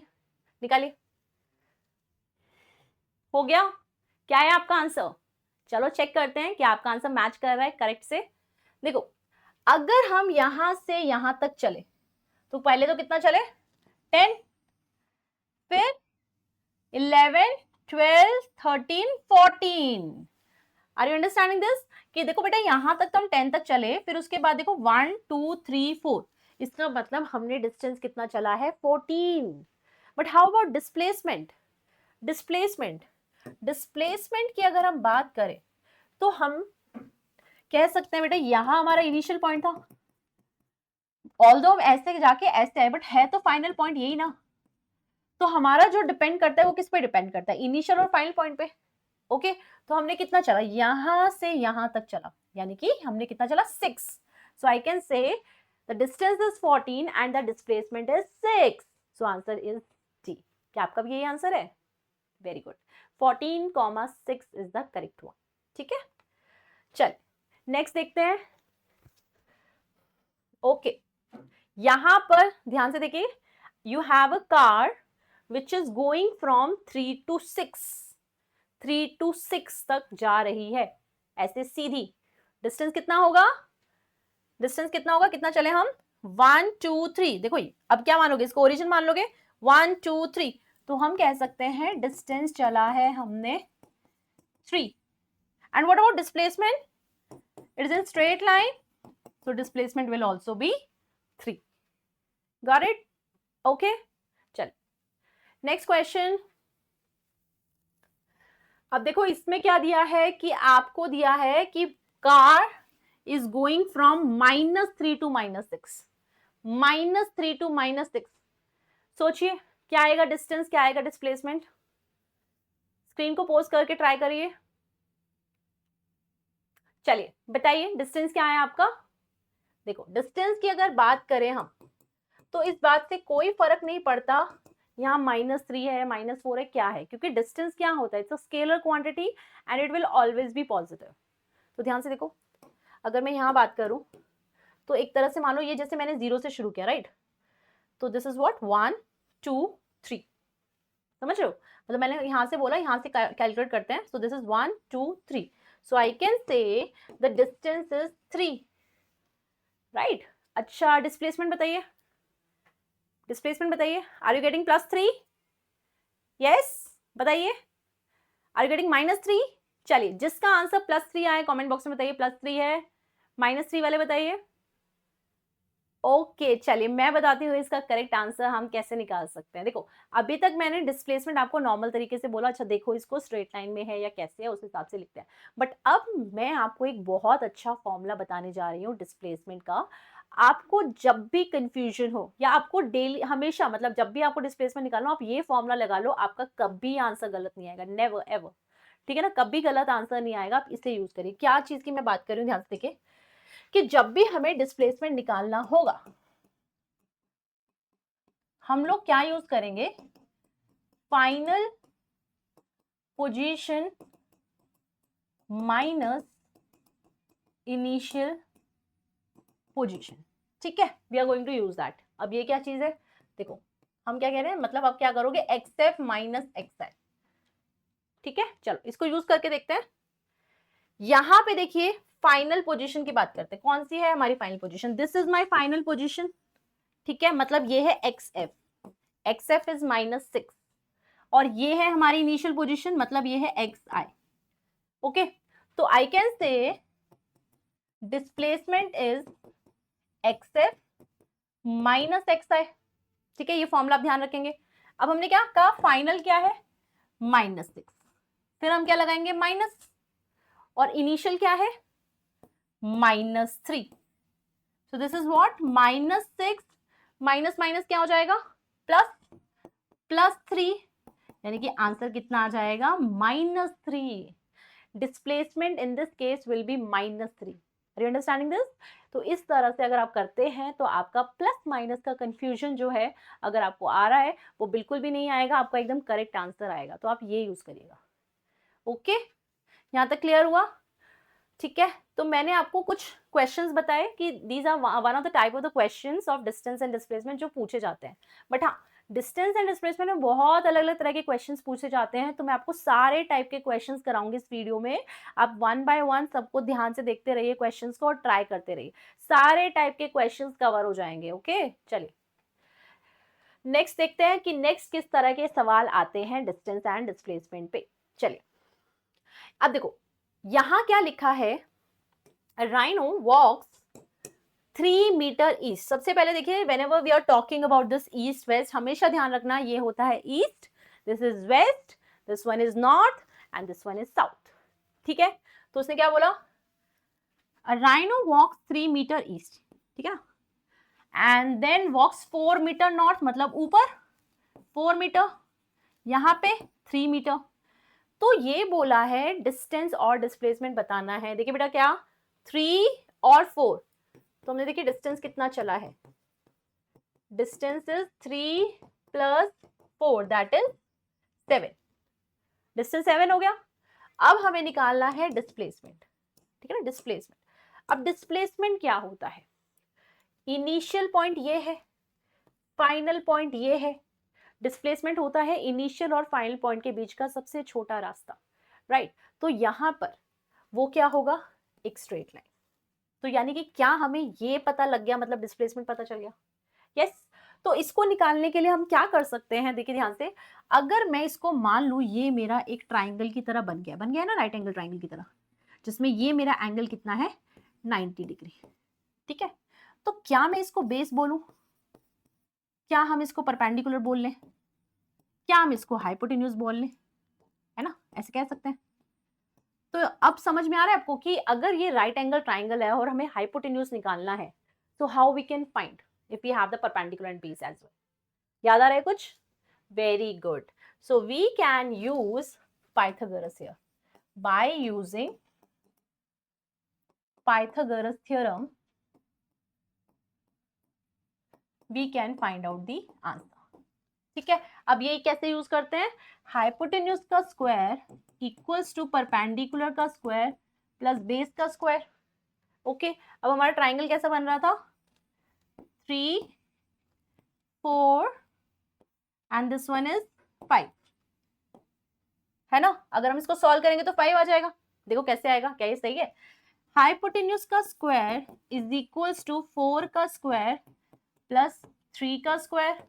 निकालिए। हो गया? क्या है आपका आंसर? चलो चेक करते हैं कि आपका आंसर मैच कर रहा है करेक्ट से। देखो, अगर हम यहां से यहां तक चले तो पहले तो कितना चले 10, फिर 11, 12, 13, 14। Are you understanding this? कि देखो बेटा यहां तक तो हम 10 तक चले, फिर उसके बाद देखो 1 2 3 4, इसका मतलब हमने डिस्टेंस कितना चला है 14। But how about displacement? Displacement displacement की अगर हम बात करें तो हम कह सकते हैं बेटा यहां हमारा इनिशियल पॉइंट था, ऑल्दो हम ऐसे जाके ऐसे आए, बट है तो फाइनल पॉइंट यही ना। तो हमारा जो डिपेंड करता है वो किस पे डिपेंड करता है, इनिशियल और फाइनल पॉइंट पे। ओके तो हमने कितना चला, यहां से यहां तक चला, यानी कि हमने कितना चला 6। So I can say the distance is 14 and the displacement is 6। So answer is D. क्या आपका भी यही आंसर है? Very good, 14,6 is the correct one. ठीक है, चल नेक्स्ट देखते हैं। ओके यहां पर ध्यान से देखिए, you have a car which is going from 3 to 6, 3 to 6 तक जा रही है ऐसे सीधी। डिस्टेंस कितना होगा, डिस्टेंस कितना होगा, कितना चले हम 1 2 3। देखो अब क्या मानोगे, इसको ओरिजिन मान लोगे 1 2 3, तो हम कह सकते हैं डिस्टेंस चला है हमने 3। And what about displacement? It is in straight line, so displacement will also be 3. Got it? Okay, चल नेक्स्ट क्वेश्चन। अब देखो इसमें क्या दिया है कि आपको दिया है कि car is going from -3 to -6, -3 to -6। सोचिए क्या आएगा डिस्टेंस, क्या आएगा डिस्प्लेसमेंट? स्क्रीन को पोज करके ट्राई करिए, चलिए बताइए डिस्टेंस क्या है आपका। देखो डिस्टेंस की अगर बात करें हम तो इस बात से कोई फर्क नहीं पड़ता यहाँ -3 है -4 है क्या है, क्योंकि डिस्टेंस क्या होता है, it's a scalar quantity and it will always B positive. तो ध्यान से देखो, अगर मैं यहाँ बात करूं तो एक तरह से मान लो ये जैसे मैंने 0 से शुरू किया, राइट? तो दिस इज व्हाट 1 2 3, समझ रहे हो? मतलब मैंने यहाँ से बोला, यहाँ से कैलकुलेट करते हैं। सो this is 1 2 3, so I can say the distance is 3, right? अच्छा डिस्प्लेसमेंट बताइए, डिस्प्लेसमेंट बताइए, आर यू गेटिंग +3? यस बताइए, आर यू गेटिंग -3? चलिए जिसका आंसर +3 आए कमेंट बॉक्स में बताइए +3 है, -3 वाले बताइए। ओके चलिए मैं बताती हूँ इसका करेक्ट आंसर हम कैसे निकाल सकते हैं। देखो अभी तक मैंने डिस्प्लेसमेंट आपको नॉर्मल तरीके से बोला, अच्छा देखो इसको स्ट्रेट लाइन में है या कैसे है उस हिसाब से लिखते हैं, बट अब मैं आपको एक बहुत अच्छा फॉर्मूला बताने जा रही हूँ डिस्प्लेसमेंट का। आपको जब भी कंफ्यूजन हो या आपको डेली हमेशा मतलब जब भी आपको डिस्प्लेसमेंट निकालना आप ये फॉर्मूला लगा लो, आपका कभी आंसर गलत नहीं आएगा, नेवर एवर। ठीक है ना, कभी गलत आंसर नहीं आएगा, आप इसे यूज करिए। क्या चीज की मैं बात कर रही हूँ ध्यान से देखिए, कि जब भी हमें डिस्प्लेसमेंट निकालना होगा हम लोग क्या यूज करेंगे, final position minus initial position. ठीक है, we are going to use that. अब ये क्या चीज है, देखो हम क्या कह रहे हैं, मतलब आप क्या करोगे XF माइनस XI। ठीक है चलो इसको यूज करके देखते हैं। यहां पे देखिए फाइनल पोजीशन की बात करते हैं, कौन सी है हमारी final position, this is my final position. ठीक है, मतलब ये है XF, XF इज -6, और ये है हमारी इनिशियल पोजीशन, मतलब ये है XI। ओके तो आई कैन से displacement is XF minus XI। ठीक है, ये फॉर्मूला आप ध्यान रखेंगे। अब हमने क्या कहा, फाइनल क्या है -6, फिर हम क्या लगाएंगे माइनस, और इनिशियल क्या है -3। सो this is what -6 minus minus क्या हो जाएगा प्लस, +3, यानी कि आंसर कितना आ जाएगा -3। Displacement in this case will be -3। Are you understanding this? तो इस तरह से अगर आप करते हैं तो आपका प्लस माइनस का कंफ्यूजन जो है अगर आपको आ रहा है वो बिल्कुल भी नहीं आएगा, आपका एकदम करेक्ट आंसर आएगा। तो आप ये यूज करिएगा। ओके यहां तक क्लियर हुआ? ठीक है, तो मैंने आपको कुछ क्वेश्चंस बताए कि these are one of the type of the questions of distance and displacement जो पूछे जाते हैं। बट हाँ डिस्टेंस एंड डिस्प्लेसमेंट में बहुत अलग अलग तरह के क्वेश्चंस पूछे जाते हैं, तो मैं आपको सारे टाइप के क्वेश्चंस कराऊंगी इस वीडियो में। आप वन बाय वन सबको ध्यान से देखते रहिए क्वेश्चंस को और ट्राई करते रहिए, सारे टाइप के क्वेश्चंस कवर हो जाएंगे। ओके, चलिए नेक्स्ट देखते हैं कि नेक्स्ट किस तरह के सवाल आते हैं डिस्टेंस एंड डिस्प्लेसमेंट पे। चलिए अब देखो यहां क्या लिखा है, राइनो वॉक्स 3 मीटर ईस्ट। सबसे पहले देखिए whenever we are talking about this east west, हमेशा ध्यान रखना ये होता है east, this is west, this one is north and this one is south. ठीक है, तो उसने क्या बोला, राइनो वॉक्स 3 मीटर ईस्ट, ठीक है, and then walks 4 metre north, मतलब ऊपर 4 मीटर, यहाँ पे 3 मीटर। तो ये बोला है डिस्टेंस और डिस्प्लेसमेंट बताना है। देखिए बेटा क्या, 3 और 4, तो हमने देखिए डिस्टेंस कितना चला है, distance is 3 plus 4 that is 7, distance 7 हो गया। अब हमें निकालना है डिस्प्लेसमेंट, ठीक है ना, डिस्प्लेसमेंट। अब डिस्प्लेसमेंट क्या होता है, इनिशियल पॉइंट ये है, फाइनल पॉइंट ये है। डिस्प्लेसमेंट होता है इनिशियल और फाइनल पॉइंट के बीच का सबसे छोटा रास्ता, राइट। तो यहां पर वो क्या होगा, एक स्ट्रेट लाइन। तो यानी कि क्या हमें ये पता लग गया, मतलब डिस्प्लेसमेंट पता चल गया, यस। तो इसको निकालने के लिए हम क्या कर सकते हैं, देखिए ध्यान से, अगर मैं इसको मान लूं ये मेरा एक ट्राइंगल की तरह बन गया ना, राइट एंगल ट्राइंगल की तरह, जिसमें ये मेरा एंगल कितना है 90 डिग्री, ठीक है। तो क्या मैं इसको बेस बोलूं, क्या हम इसको परपेंडिकुलर बोल लें, क्या हम इसको हाइपोटेन्यूज बोल लें, है ना, ऐसे कह सकते हैं। तो अब समझ में आ रहा है आपको कि अगर ये राइट एंगल ट्राइंगल है और हमें हाइपोटेन्यूज निकालना है, तो how we can find if we have the perpendicular and base as well. याद आ रहा है कुछ, very good. So we can use Pythagoras here, by using Pythagoras theorem we can find out the answer, ठीक है। अब ये कैसे यूज करते हैं, हाइपोटेन्यूज का स्क्वायर इक्वल्स टू परपेंडिकुलर का स्क्वायर प्लस बेस का स्क्वायर। ओके, अब हमारा ट्राइंगल कैसा बन रहा था, 3 4 एंड दिस वन इज 5, है ना। अगर हम इसको सॉल्व करेंगे तो 5 आ जाएगा। देखो कैसे आएगा, क्या ये सही है, हाइपोटेन्यूज का स्क्वायर इज इक्वल्स टू 4 का स्क्वायर प्लस 3 का स्क्वायर।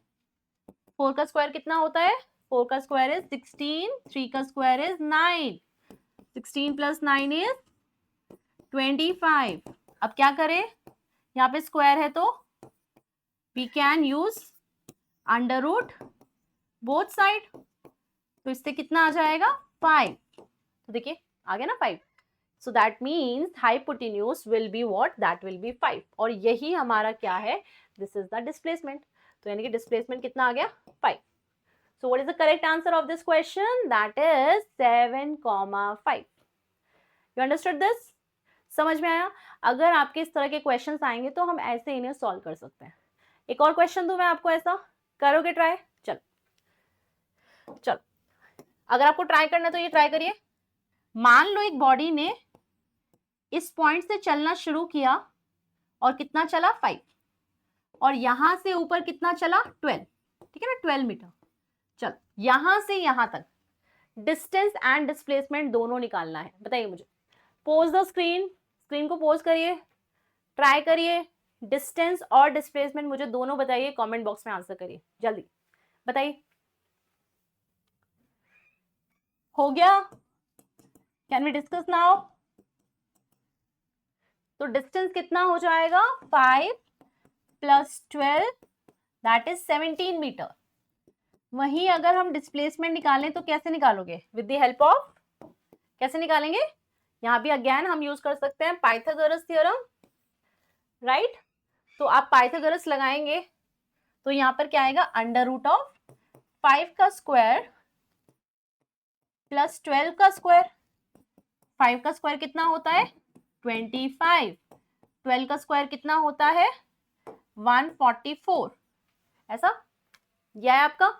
4 का स्क्वायर कितना होता है, 4 का स्क्वायर इज 16, 3 का स्क्वायर इज 9, 16 प्लस 9 इज 25। अब क्या करें, यहाँ पे स्क्वायर है तो we can use under root both side, तो इससे कितना आ जाएगा 5। तो देखिए आ गया ना 5। सो that means hypotenuse will be what, that will B 5, और यही हमारा क्या है, दिस इज द डिस्प्लेसमेंट। तो यानी कि डिस्प्लेसमेंट कितना आ गया 5। So what is the correct answer of this question? That is 7,5. You understood this? समझ में आया। अगर आपके इस तरह के क्वेश्चंस आएंगे तो हम ऐसे इन्हें सॉल्व कर सकते हैं। एक और क्वेश्चन दूं मैं आपको, ऐसा करोगे ट्राई, चल चल, अगर आपको ट्राई करना है तो ये ट्राई करिए। मान लो एक बॉडी ने इस पॉइंट से चलना शुरू किया और कितना चला 5, और यहां से ऊपर कितना चला 12, ठीक है ना, 12 मीटर। चल यहां से यहां तक डिस्टेंस एंड डिस्प्लेसमेंट दोनों निकालना है, बताइए मुझे। पोज द स्क्रीन, स्क्रीन को पोज करिए, ट्राई करिए, डिस्टेंस और डिस्प्लेसमेंट मुझे दोनों बताइए, कमेंट बॉक्स में आंसर करिए, जल्दी बताइए। हो गया, कैन वी डिस्कस नाउ। तो डिस्टेंस कितना हो जाएगा 5 प्लस 12 दैट इज 17 मीटर। वहीं अगर हम डिस्प्लेसमेंट निकालें तो कैसे निकालोगे, विद द हेल्प ऑफ, कैसे निकालेंगे, यहां भी अगेन हम यूज कर सकते हैं पाइथागोरस थ्योरम, राइट। तो आप पाइथागोरस लगाएंगे तो यहां पर क्या आएगा, अंडर रूट ऑफ 5 का स्क्वायर प्लस 12 का स्क्वायर। 5 का स्क्वायर कितना होता है 25, 12 का स्क्वायर कितना होता है 144, ऐसा यह है आपका।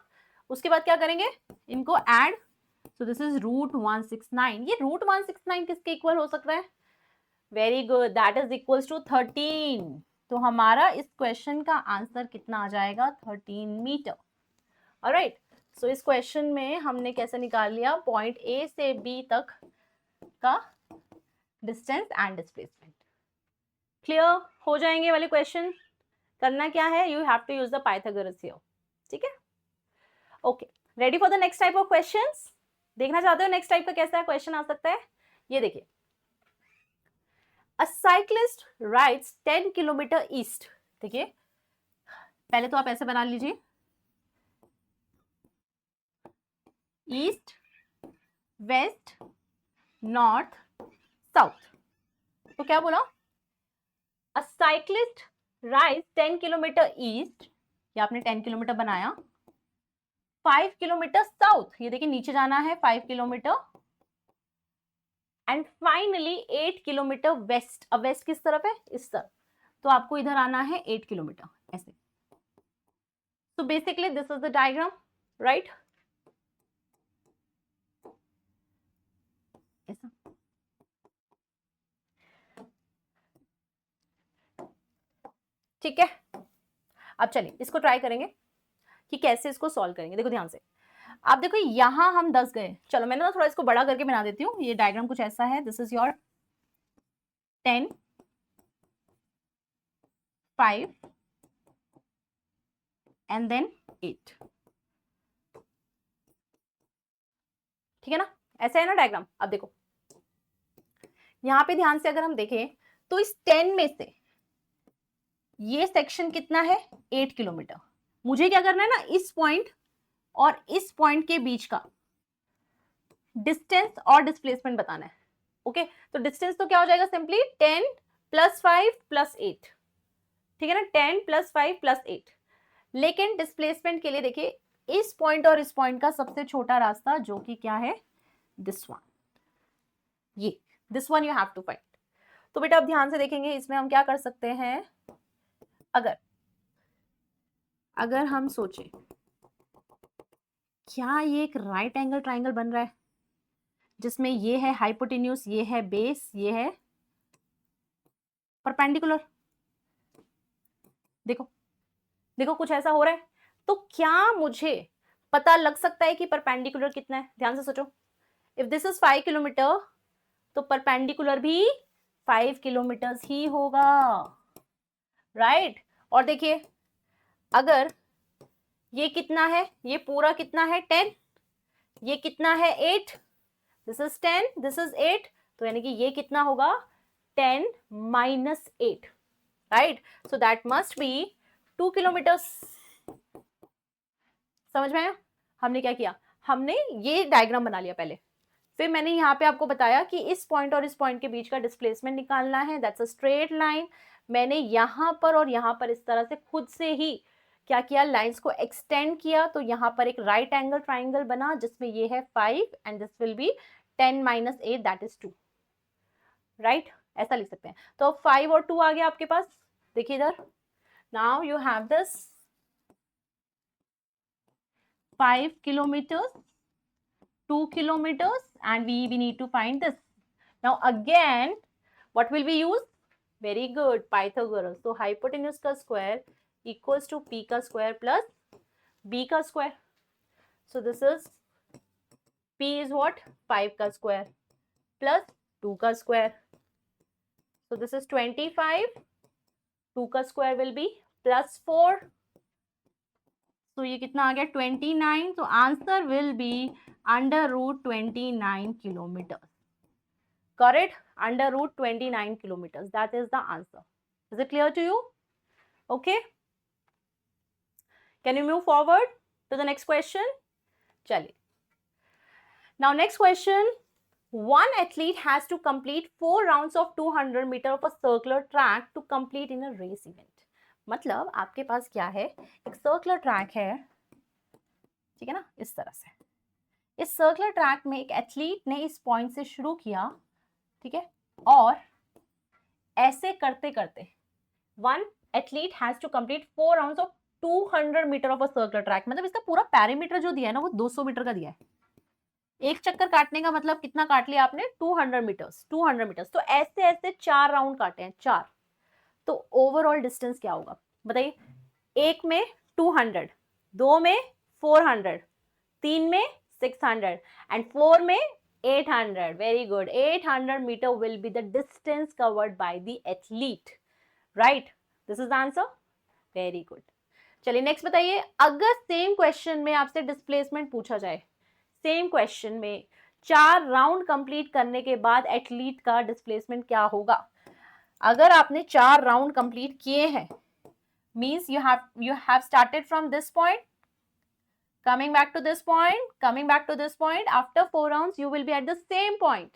उसके बाद क्या करेंगे, इनको add, so this is root 169। ये रूट 169 किसके इक्वल हो सकता है, very good, that is equals to 13। तो हमारा इस क्वेश्चन का आंसर कितना आ जाएगा 13 मीटर। ऑलराइट, सो इस क्वेश्चन में हमने कैसे निकाल लिया, पॉइंट ए से बी तक का डिस्टेंस एंड डिस्प्लेसमेंट। क्लियर हो जाएंगे वाले क्वेश्चन। करना क्या है, you have to use the Pythagoras here, ठीक है। Okay, ready for the next type of questions. देखना चाहते हो नेक्स्ट टाइप का कैसा क्वेश्चन आ सकता है। ये देखिए, अ साइक्लिस्ट राइड्स 10 किलोमीटर ईस्ट। देखिए, पहले तो आप ऐसे बना लीजिए, ईस्ट, वेस्ट, नॉर्थ, साउथ। तो क्या बोला, अ साइक्लिस्ट राइड्स 10 किलोमीटर ईस्ट, या आपने 10 किलोमीटर बनाया, 5 किलोमीटर साउथ, ये देखिए नीचे जाना है 5 kilometre, and finally 8 kilometre west. अब वेस्ट किस तरफ है, इस तरफ, तो आपको इधर आना है 8 किलोमीटर ऐसे। So basically this is the diagram, right? ऐसा, ठीक है। अब चलिए इसको ट्राई करेंगे कि कैसे इसको सॉल्व करेंगे। देखो ध्यान से, आप देखो यहां हम 10 गए, चलो मैंने ना थोड़ा इसको बड़ा करके बना देती हूँ। ये डायग्राम कुछ ऐसा है, this is your 10, 5 and then 8, ठीक है ना, ऐसा है ना डायग्राम। अब देखो यहाँ पे ध्यान से अगर हम देखें तो इस 10 में से ये सेक्शन कितना है, 8 किलोमीटर। मुझे क्या करना है ना, इस पॉइंट और इस पॉइंट के बीच का डिस्टेंस और डिस्प्लेसमेंट बताना है। ओके, तो डिस्टेंस तो क्या हो जाएगा, सिंपली 10 + 5 + 8, ठीक है ना, 10 + 5 + 8। लेकिन डिस्प्लेसमेंट के लिए देखिए, इस पॉइंट और इस पॉइंट का सबसे छोटा रास्ता जो कि क्या है, दिस वन, ये this one you have to find. तो बेटा अब ध्यान से देखेंगे, इसमें हम क्या कर सकते हैं, अगर हम सोचें क्या ये एक राइट एंगल ट्राइंगल बन रहा है, जिसमें ये है हाइपोटेन्यूज, ये है बेस, ये है परपेंडिकुलर। देखो देखो कुछ ऐसा हो रहा है, तो क्या मुझे पता लग सकता है कि परपेंडिकुलर कितना है। ध्यान से सोचो, इफ दिस इज 5 किलोमीटर तो परपेंडिकुलर भी 5 किलोमीटर ही होगा, राइट। और देखिए अगर ये कितना है, ये पूरा कितना है 10, ये कितना है 8, दिस इज 10, दिस इज 8, तो यानी कि ये कितना होगा 10 - 8, right. So that must be 2 kilometre. समझ में आया, हमने क्या किया, हमने ये डायग्राम बना लिया पहले, फिर मैंने यहाँ पे आपको बताया कि इस पॉइंट और इस पॉइंट के बीच का डिस्प्लेसमेंट निकालना है, दैट्स अ स्ट्रेट लाइन। मैंने यहाँ पर और यहाँ पर इस तरह से खुद से ही क्या किया, लाइंस को एक्सटेंड किया, तो यहाँ पर एक राइट एंगल ट्राइंगल बना जिसमें ये है 5 and this will be 10 - 8 that is 2, right. ऐसा लिख सकते हैं। तो 5 और 2 आ गया आपके पास, देखिए इधर, now you have this 5 kilometers, 2 kilometers, and we need to find this. Now again, what will we use? Very good, Pythagoras. So hypotenuse ka square equals to p ka square plus b ka square. So this is p is what? 5 ka square plus 2 ka square. So this is 25. 2 का square will be plus 4. तो ये कितना आ गया 29, तो answer will be √29 kilometre, correct, √29 kilometers, that is the answer. Is it clear to you? Okay, can you move forward to the next question? Chaliye, now next question, one athlete has to complete 4 rounds of 200 meter of a circular track to complete in a race event. मतलब आपके पास क्या है, एक circular track है, ठीक है ना, इस तरह से। इस सर्कुलर ट्रैक में एक एथलीट ने इस पॉइंट से शुरू किया, ठीक है, और ऐसे करते करते one athlete has to complete 4 rounds of 200 metre of a circular track. मतलब इसका पूरा पैरामीटर जो दिया है ना वो 200 मीटर का दिया है। एक चक्कर काटने का मतलब कितना काट लिया आपने, 200 मीटर्स, 200 मीटर्स। तो ऐसे ऐसे 4 राउंड काटे हैं, 4। तो ओवरऑल डिस्टेंस क्या होगा बताइए, एक में 200, दो में 400, 3 में 600 एंड 4 में 800. Very good. 800 metre will be the distance covered by the athlete. Right, this is the answer. Very good. चलिए नेक्स्ट बताइए, अगर सेम क्वेश्चन में आपसे डिस्प्लेसमेंट पूछा जाए, सेम क्वेश्चन में 4 राउंड कंप्लीट करने के बाद एथलीट का डिस्प्लेसमेंट क्या होगा? अगर आपने 4 राउंड कंप्लीट किए हैं, means you have started from this point, coming back to this point, after 4 rounds you will be at the same point.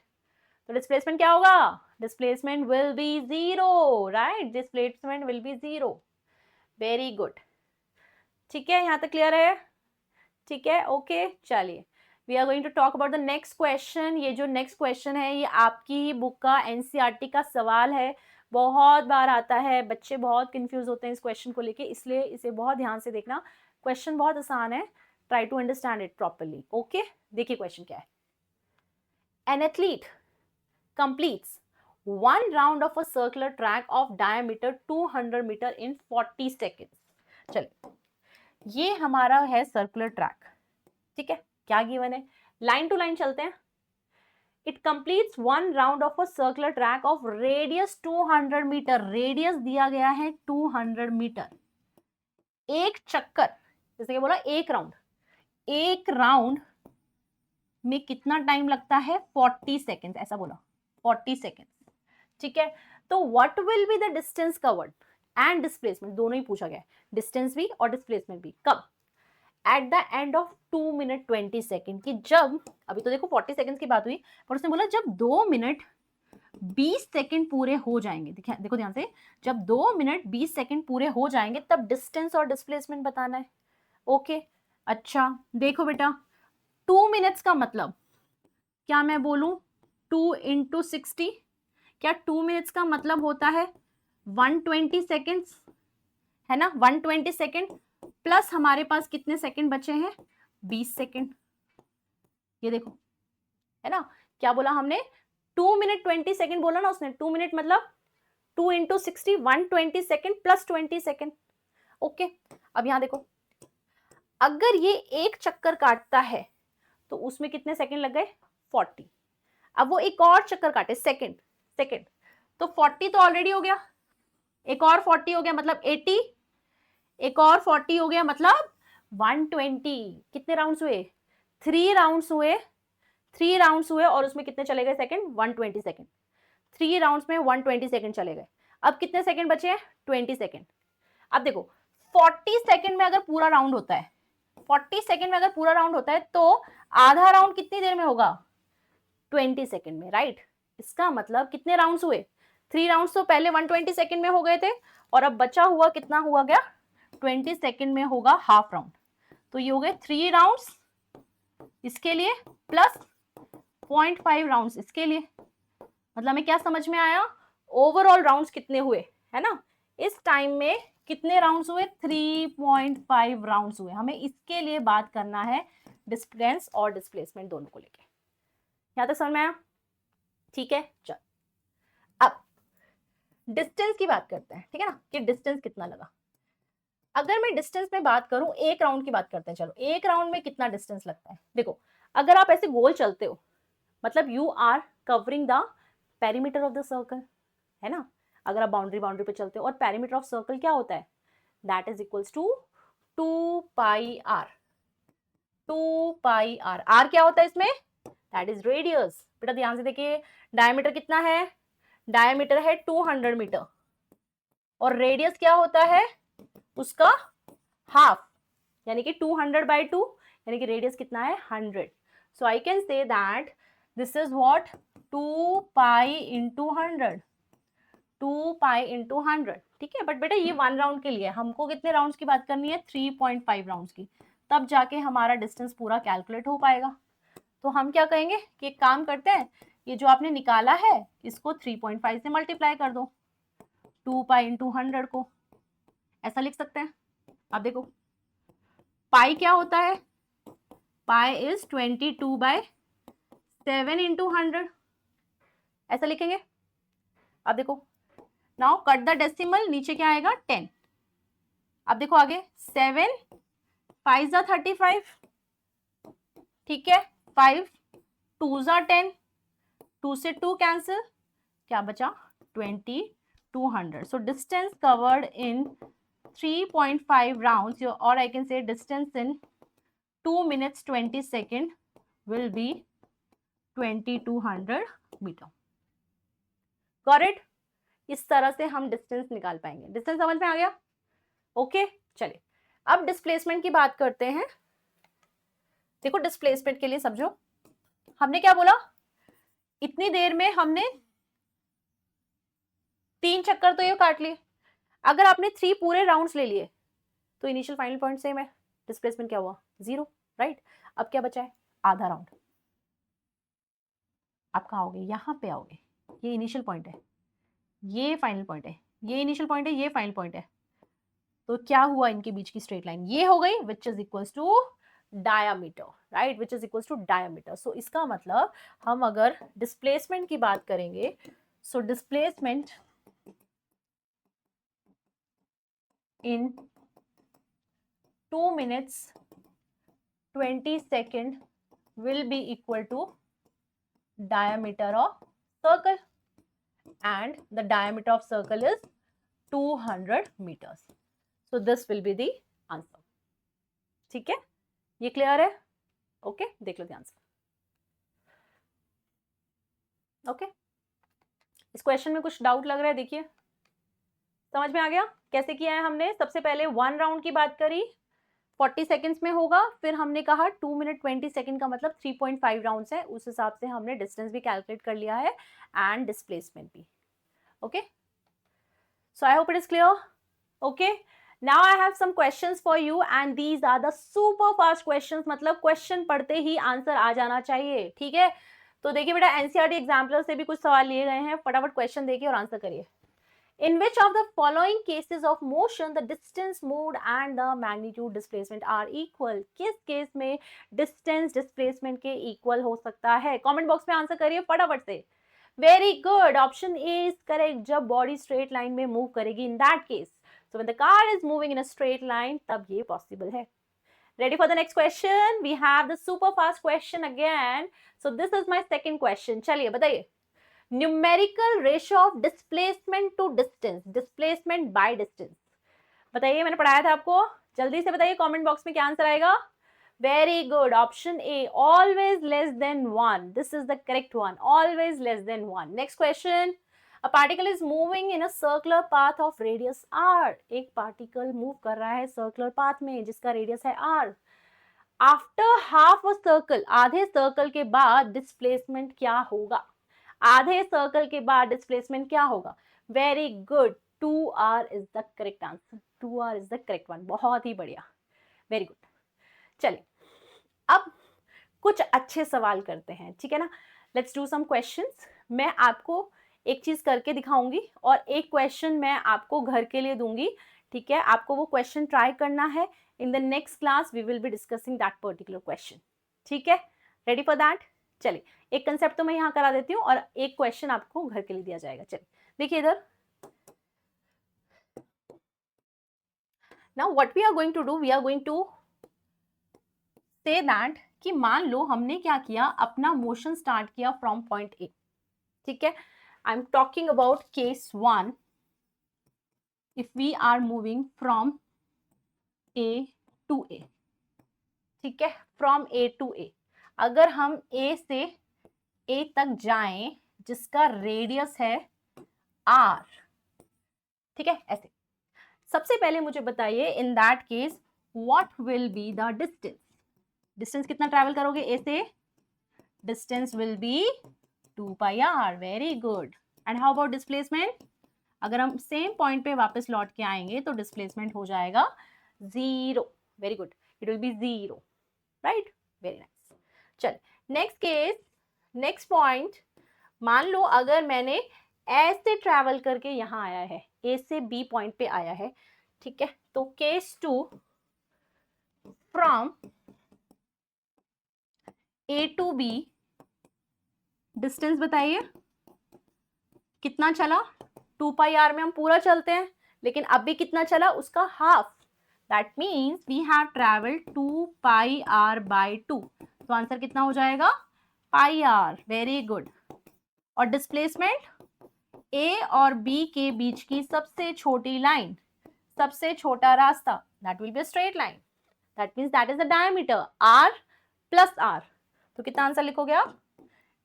तो displacement क्या होगा? Displacement will be 0, right? Displacement will be 0. Very good. ठीक है, यहाँ तक clear है? ठीक है, ओके. चलिए, we are going to talk about the next question. ये जो नेक्स्ट क्वेश्चन है ये आपकी ही बुक का एनसीईआरटी का सवाल है, बहुत बार आता है, बच्चे बहुत कंफ्यूज होते हैं इस क्वेश्चन को लेके, इसलिए इसे बहुत ध्यान से देखना. क्वेश्चन बहुत आसान है, try to understand it properly. Okay, देखिए क्वेश्चन क्या है. An athlete completes 1 round of a circular track of diameter 200 meter in 40 seconds. चलिए, ये हमारा है सर्कुलर ट्रैक. ठीक है, क्या गिवन है? लाइन टू लाइन चलते हैं. It completes 1 round of a circular track of radius 200 metre. Radius दिया गया है 200 मीटर. एक चक्कर, जैसे कि बोला एक राउंड, एक राउंड में कितना टाइम लगता है? 40 सेकेंड. ऐसा बोला, 40 सेकेंड. ठीक है, तो what will be the distance covered and displacement, दोनों ही पूछा गया है, डिस्टेंस भी और डिस्प्लेसमेंट भी. कब? At the end of 2 minute 20 second. कि जब, अभी तो देखो 40 सेकेंड की बात हुई, पर उसने बोला जब 2 मिनट 20 सेकेंड पूरे हो जाएंगे. देखो ध्यान से, जब 2 मिनट 20 सेकेंड पूरे हो जाएंगे तब डिस्टेंस और डिस्प्लेसमेंट बताना है. ओके, अच्छा देखो बेटा, 2 मिनट्स का मतलब क्या मैं बोलूं? 2 इंटू 60. क्या 2 मिनट्स का मतलब होता है 120 सेकेंड्स, है ना? 120 सेकेंड प्लस हमारे पास कितने सेकेंड बचे हैं? 20 सेकेंड. ये देखो, है ना? क्या बोला हमने? 2 मिनट 20 सेकेंड बोला ना उसने. 2 मिनट मतलब 2 into 60, 120 second plus 20 second. Okay, अब यहां देखो, अगर ये एक चक्कर काटता है तो उसमें कितने सेकेंड लग गए? 40. अब वो एक और चक्कर काटे, सेकेंड, तो 40 तो ऑलरेडी हो गया, एक और 40 हो गया मतलब 80, एक और 40 हो गया मतलब 120. कितने राउंड्स हुए? 3 राउंड्स हुए. 3 राउंड्स हुए और उसमें कितने चले गए सेकेंड? 120 सेकेंड. 3 राउंड्स में 120 सेकेंड चले गए. अब कितने सेकेंड बचे हैं? 20 सेकेंड. अब देखो, 40 सेकेंड में अगर पूरा राउंड होता है, 40 सेकेंड में अगर पूरा राउंड होता है तो आधा राउंड कितनी देर में होगा? 20 सेकेंड में, राइट? इसका मतलब कितने राउंड्स हुए? 3 राउंड्स तो पहले 120 सेकेंड में हो गए थे और अब बचा हुआ कितना हुआ गया? 20 सेकेंड में होगा हाफ राउंड. तो ये हो गए 3 राउंड्स इसके लिए प्लस 0.5 राउंड्स इसके लिए. मतलब हमें क्या समझ में आया? ओवरऑल राउंड्स कितने हुए, है ना? इस टाइम में कितने राउंड्स हुए? 3.5 राउंड्स हुए. हमें इसके लिए बात करना है डिस्टेंस और डिस्प्लेसमेंट दोनों को लेके. यहां तक समझ में आया? ठीक है, चल अब डिस्टेंस की बात करते हैं. ठीक है ना, कि डिस्टेंस कितना लगा. अगर मैं डिस्टेंस में बात करूं, एक राउंड की बात करते हैं. चलो, एक राउंड में कितना डिस्टेंस लगता है? देखो, अगर आप ऐसे गोल चलते हो मतलब you are covering the perimeter of the circle, है ना? अगर आप बाउंड्री पे चलते हो, और पेरीमीटर ऑफ सर्कल क्या होता है? That is equals to 2 pi r. 2 pi r. R क्या होता है इसमें? That is radius. बेटा ध्यान से देखिए, डायमीटर कितना है? डायमीटर है 200 मीटर और रेडियस क्या होता है उसका? हाफ, यानी कि 200/2, यानी कि रेडियस कितना है? 100. So I can say that this is what? 2 pi into 100. 2 pi into 100. ठीक है, बट बेटा ये 1 राउंड के लिए, हमको कितने राउंड्स की बात करनी है? 3.5 राउंड्स की. तब जाके हमारा डिस्टेंस पूरा कैलकुलेट हो पाएगा. तो हम क्या कहेंगे कि एक काम करते हैं, ये जो आपने निकाला है इसको 3.5 से मल्टीप्लाई कर दो. 2 पाई इंटू 100 को ऐसा लिख सकते हैं. अब देखो, पाई क्या होता है? Pi is 22/7 into 100. ऐसा लिखेंगे. अब देखो, नाउ कट द डेसिमल, नीचे क्या आएगा? 10. अब देखो आगे, 7 5 जा 35, ठीक है, 5 2 जा 10, 2 से 2 कैंसिल, क्या बचा 20, 200. So distance covered in 3.5 rounds, or I can say distance in 2 minutes 20 seconds will be 2200 metre. Got it? इस तरह से हम डिस्टेंस निकाल पाएंगे. डिस्टेंस समझ में आ गया? ओके, चलिए अब डिस्प्लेसमेंट की बात करते हैं. देखो डिस्प्लेसमेंट के लिए समझो, हमने क्या बोला, इतनी देर में हमने 3 चक्कर तो ये काट लिए. अगर आपने 3 पूरे राउंड्स ले लिए तो इनिशियल फाइनल पॉइंट सेम है, डिस्प्लेसमेंट क्या हुआ 0, राइट. अब क्या बचा है, आधा राउंड. आप कहाँ आओगे, यहाँ पे आओगे. ये इनिशियल पॉइंट है, ये फाइनल पॉइंट है, ये इनिशियल पॉइंट है, ये फाइनल पॉइंट है. तो क्या हुआ, इनके बीच की स्ट्रेट लाइन ये हो गई, which is equals to diameter, right, which is equals to diameter. So इसका मतलब हम अगर डिस्प्लेसमेंट की बात करेंगे, so displacement in 2 minutes 20 seconds will be equal to diameter of circle, and the diameter of circle is 200 meters. So this will be the answer. ठीक है, ये क्लियर है? ओके, देख लो ध्यान से. ओके, इस क्वेश्चन में कुछ डाउट लग रहा है? देखिए, समझ में आ गया कैसे किया है हमने. सबसे पहले 1 राउंड की बात करी, 40 सेकेंड्स में होगा. फिर हमने कहा 2 मिनट 20 सेकेंड का मतलब 3.5 राउंड्स है. उस हिसाब से हमने डिस्टेंस भी कैलकुलेट कर लिया है एंड डिस्प्लेसमेंट भी. Okay, so I hope it is clear. Okay, now I have some questions for you and these are the super fast questions. मतलब क्वेश्चन पढ़ते ही आंसर आ जाना चाहिए, ठीक है. तो देखिए बेटा, एनसीईआरटी एग्जाम्पलर से भी कुछ सवाल लिए गए हैं. फटाफट क्वेश्चन देखिए और आंसर करिए. In which of the following cases of motion the distance moved and the magnitude displacement are equal? किस केस में distance displacement के equal हो सकता है? कमेंट बॉक्स में आंसर करिए फटाफट से. Very good, option A is correct. जब बॉडी स्ट्रेट लाइन में मूव करेगी, इन that case. So when the car is moving in a straight line, तब ये पॉसिबल है. Ready for the next question? We have the super fast question again. So this is my second question. चलिए बताइए. Numerical ratio of displacement to distance, displacement by distance. बताइए, मैंने पढ़ाया था आपको, जल्दी से बताइए कमेंट बॉक्स में क्या आंसर आएगा. Very good, option A, always less then 1. This is the correct one, always less then 1. Next question. A particle is moving in a circular path of radius r. एक particle move कर रहा है circular path में जिसका radius है r. After half a circle, आधे circle के बाद डिस्प्लेसमेंट क्या होगा? आधे सर्कल के बाद डिस्प्लेसमेंट क्या होगा? Very good, 2r is the correct answer. 2r is the correct one. बहुत ही बढ़िया, वेरी गुड. चलिए अब कुछ अच्छे सवाल करते हैं, ठीक है ना. Let's do some questions. मैं आपको एक चीज करके दिखाऊंगी और एक क्वेश्चन मैं आपको घर के लिए दूंगी, ठीक है. आपको वो क्वेश्चन ट्राई करना है. In the next class we will be discussing that particular question, ठीक है. Ready for that? चलिए, एक कंसेप्ट तो मैं यहाँ करा देती हूँ और एक क्वेश्चन आपको घर के लिए दिया जाएगा. चलिए देखिए इधर. Now what we are going to do, we are going to say that कि मान लो हमने क्या किया, अपना मोशन स्टार्ट किया फ्रॉम पॉइंट ए, ठीक है. I am talking about case 1. If we are moving from A to A, ठीक है, फ्रॉम ए टू ए. अगर हम ए से ए तक जाएं जिसका रेडियस है r, ठीक है, ऐसे. सबसे पहले मुझे बताइए, इन that case what will be the distance. Distance कितना ट्रैवल करोगे ए से? Distance will be 2 pi r. Very good. And how about displacement? अगर हम सेम पॉइंट पे वापस लौट के आएंगे तो डिस्प्लेसमेंट हो जाएगा 0. Very good, it will be 0, right. Very nice. चल नेक्स्ट केस, नेक्स्ट पॉइंट. मान लो अगर मैंने ऐसे ट्रैवल करके यहाँ आया है, ए से बी पॉइंट पे आया है, ठीक है. तो case 2, from A to B, distance बताइए कितना चला. 2 पाई r में हम पूरा चलते हैं, लेकिन अब भी कितना चला, उसका half. That means we have travelled 2 pi r by 2, तो आंसर कितना हो जाएगा, पाई आर, वेरी गुड। और डिस्प्लेसमेंट ए और बी के बीच की सबसे छोटी लाइन, सबसे छोटा रास्ता, that will be a straight line, that means that is the diameter r plus r, तो कितना आंसर लिखोगे आप,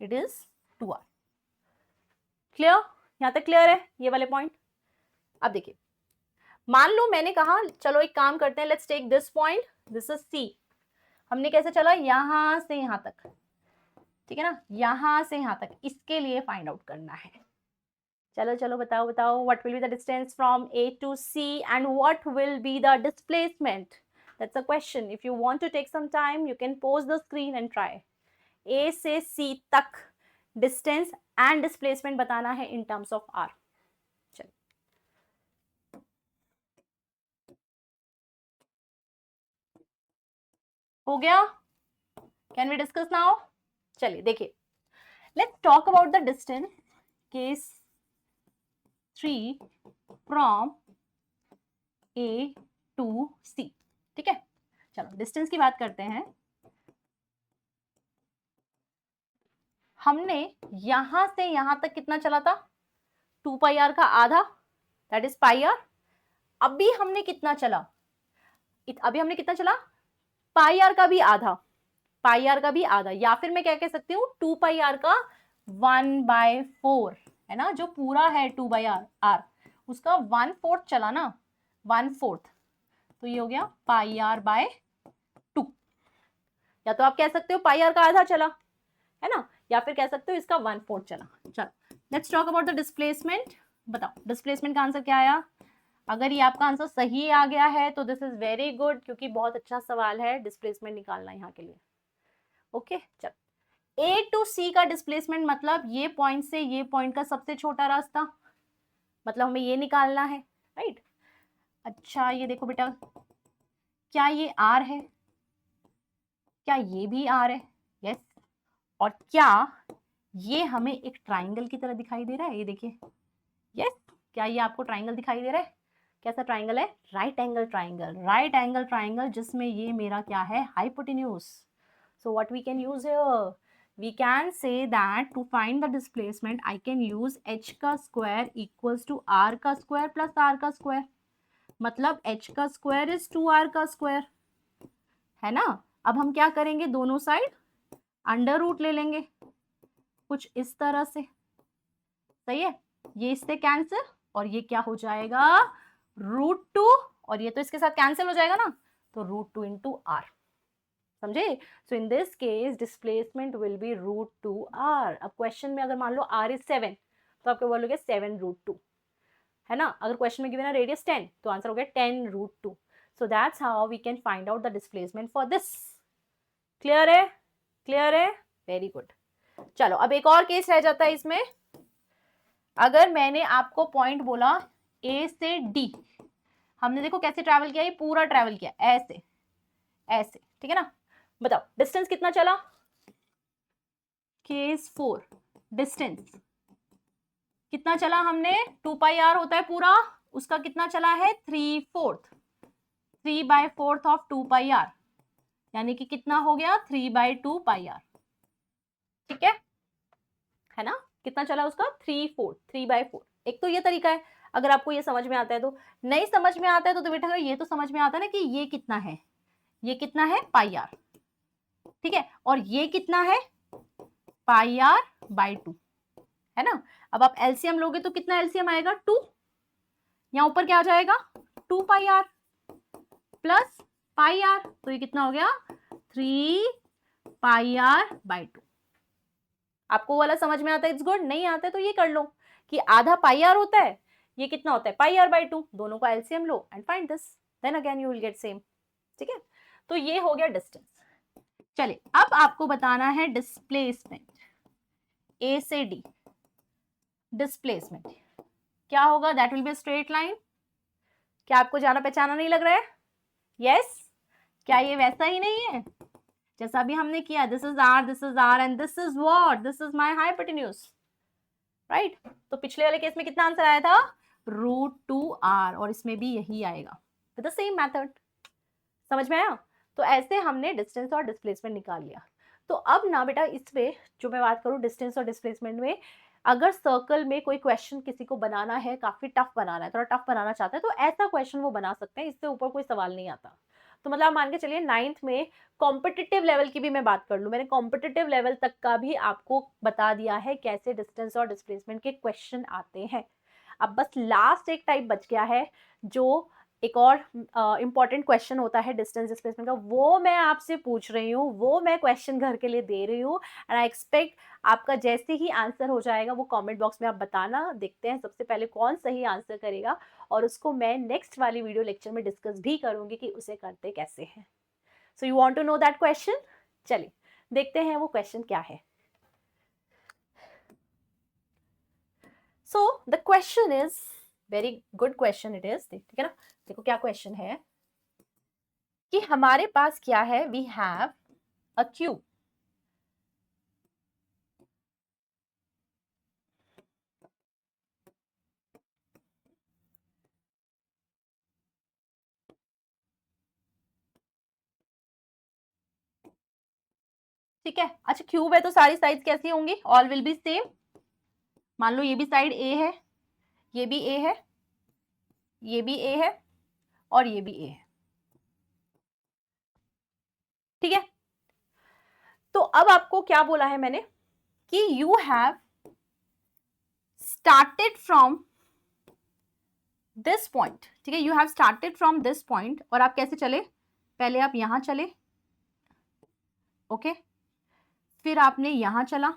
इट इज 2r। क्लियर, यहां तक क्लियर है ये वाले पॉइंट। अब देखिए, मान लो मैंने कहा चलो एक काम करते हैं, let's take this point, this is C, हमने कैसे चला, यहां से यहां तक, ठीक है ना, यहां से यहां तक, इसके लिए फाइंड आउट करना है। चलो चलो बताओ बताओ, what will be the distance from A to C and what will be the displacement, that's a question. If you want to take some time you can pause the screen and try. A से C तक distance and displacement बताना है in terms of are. चलिए, हो गया, can we discuss now. चलिए देखिए, let's talk about the distance case 3 from A to C, ठीक है। चलो डिस्टेंस की बात करते हैं। हमने यहां से यहां तक कितना चला था, 2 पाई आर का आधा, दैट इज पाई आर। अभी हमने कितना चला, अभी हमने कितना चला, पाई आर का भी आधा, पाई आर का भी आधा, या फिर मैं क्या कह सकती हूँ, 2 पाई आर का 1/4, है ना, जो पूरा है 2 बाई आर उसका 1/4 चला ना, 1/4, तो ये हो गया पाई आर बाय 2। या तो आप कह सकते हो पाई आर का आधा चला, है ना, या फिर कह सकते हो इसका 1/4 चला। चलो let's talk about the displacement. बताओ डिस्प्लेसमेंट का आंसर क्या आया। अगर ये आपका आंसर सही आ गया है तो दिस इज वेरी गुड, क्योंकि बहुत अच्छा सवाल है डिस्प्लेसमेंट निकालना यहाँ के लिए। ओके चलो, ए टू सी का डिस्प्लेसमेंट मतलब ये पॉइंट से ये पॉइंट का सबसे छोटा रास्ता, मतलब हमें ये निकालना है, राइट। अच्छा ये देखो बेटा, क्या ये आर है, क्या ये भी आर है, यस। और क्या ये हमें एक ट्राइंगल की तरह दिखाई दे रहा है, ये देखिए, यस। क्या ये आपको ट्राइंगल दिखाई दे रहा है, कैसा ट्राइंगल है, right angle triangle, right angle triangle, जिसमें ये मेरा क्या है, hypotenuse. So what we can use here, we can say that to find the displacement I can use h का square equals to r का square plus r का square, मतलब h का square is 2r का square, है ना। अब हम क्या करेंगे, दोनों साइड अंडर रूट ले लेंगे, कुछ इस तरह से, सही है। ये इससे कैंसिल और ये क्या हो जाएगा, √2, और ये तो इसके साथ कैंसिल हो जाएगा ना, तो √2 इंटू आर, समझे। So in this case displacement will be √2r। अब क्वेश्चन में अगर मान लो r इज 7, तो आपको बोलोगे 7√2, है ना। अगर क्वेश्चन में गिवन है रेडियस 10, तो आंसर हो गया 10√2। So that's how we can find out the displacement for this. Clear है, क्लियर है, वेरी गुड। चलो अब एक और केस रह जाता है इसमें। अगर मैंने आपको पॉइंट बोला ए से डी, हमने देखो कैसे ट्रैवल किया, ये पूरा ट्रैवल किया ऐसे ऐसे, ठीक है ना। बताओ डिस्टेंस कितना चला, केस 4, डिस्टेंस कितना चला हमने, 2 पाई आर होता है पूरा, उसका कितना चला है 3/4, 3/4 ऑफ 2 पाई आर, यानी कि कितना हो गया 3/2 पाई आर, ठीक है ना। कितना चला उसका 3/4, 3/4। एक तो ये तरीका है, अगर आपको ये समझ में आता है तो। नहीं समझ में आता है तो बेटा ये तो समझ में आता है ना कि ये कितना है, ये कितना है पाई आर, ठीक है, और ये कितना है पाई आर बाय 2, है ना। अब आप एलसीएम लोगे तो कितना एलसीएम आएगा 2, यहाँ ऊपर क्या आ जाएगा 2 pi are plus pi are, तो ये कितना हो गया 3 पाई आर बाय 2। आपको वाला समझ में आता है, इट्स गुड। नहीं आता है तो ये कर लो कि आधा पाई आर होता है, ये कितना होता है पाई आर बाय 2, दोनों का एलसीएम लो and find this, then again you will get same, ठीक है। तो ये हो गया डिस्टेंस। चलिए अब आपको बताना है डिस्प्लेसमेंट, ए से डी डिस्प्लेसमेंट क्या होगा, that will be straight line. क्या आपको जाना पहचाना नहीं लग रहा है, यस। क्या ये वैसा ही नहीं है जैसा अभी हमने किया, this is r and this is what, this is my hypotenuse, right. तो पिछले वाले केस में कितना आंसर आया था √2r, और इसमें भी यही आएगा विद द सेम मेथड, समझ में आया? तो ऐसे हमने डिस्टेंस और डिस्प्लेसमेंट निकाल लिया। तो अब ना बेटा इसमें जो मैं बात करूँ डिस्टेंस और डिस्प्लेसमेंट में, अगर सर्कल में कोई क्वेश्चन किसी को बनाना है, काफ़ी टफ बनाना है, थोड़ा टफ बनाना चाहता है, तो ऐसा क्वेश्चन वो बना सकते हैं, इससे ऊपर कोई सवाल नहीं आता। तो मतलब आप मान के चलिए 9th में कॉम्पिटिटिव लेवल की भी मैं बात कर लूँ, मैंने कॉम्पिटिटिव लेवल तक का भी आपको बता दिया है कैसे डिस्टेंस और डिस्प्लेसमेंट के क्वेश्चन आते हैं। अब बस लास्ट एक टाइप बच गया है, जो एक और इम्पॉर्टेंट क्वेश्चन होता है डिस्टेंस डिस्प्लेसमेंट का, वो मैं आपसे पूछ रही हूँ, वो मैं क्वेश्चन घर के लिए दे रही हूँ, एंड आई एक्सपेक्ट आपका जैसे ही आंसर हो जाएगा वो कमेंट बॉक्स में आप बताना। देखते हैं सबसे पहले कौन सही आंसर करेगा, और उसको मैं नेक्स्ट वाली वीडियो लेक्चर में डिस्कस भी करूंगी कि उसे करते कैसे हैं। So you want to know that question? चलिए देखते हैं वो क्वेश्चन क्या है। So the question is very good question it is, ठीक है ना। देखो क्या क्वेश्चन है कि हमारे पास क्या है, वी हैव अ क्यूब, ठीक है। अच्छा क्यूब है तो सारी साइड्स कैसी होंगी, ऑल विल बी सेम। मान लो ये भी साइड ए है, ये भी ए है, ये भी ए है, और ये भी ए है, ठीक है। तो अब आपको क्या बोला है मैंने कि you have started from this point, ठीक है, you have started from this point, और आप कैसे चले, पहले आप यहां चले, ओके, फिर आपने यहां चला,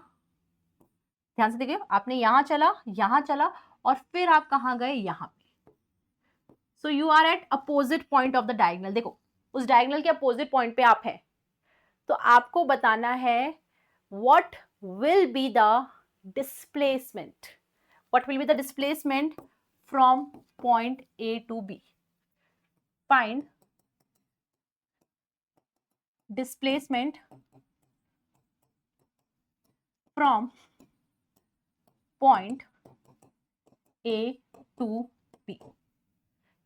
ध्यान से देखिए, आपने यहां चला, और फिर आप कहां गए, यहां पे। So you are at opposite point of the diagonal. देखो उस डायगोनल के अपोजिट पॉइंट पे आप है, तो आपको बताना है what will be the displacement, what will be the displacement from point A to B. Find displacement from point A to B.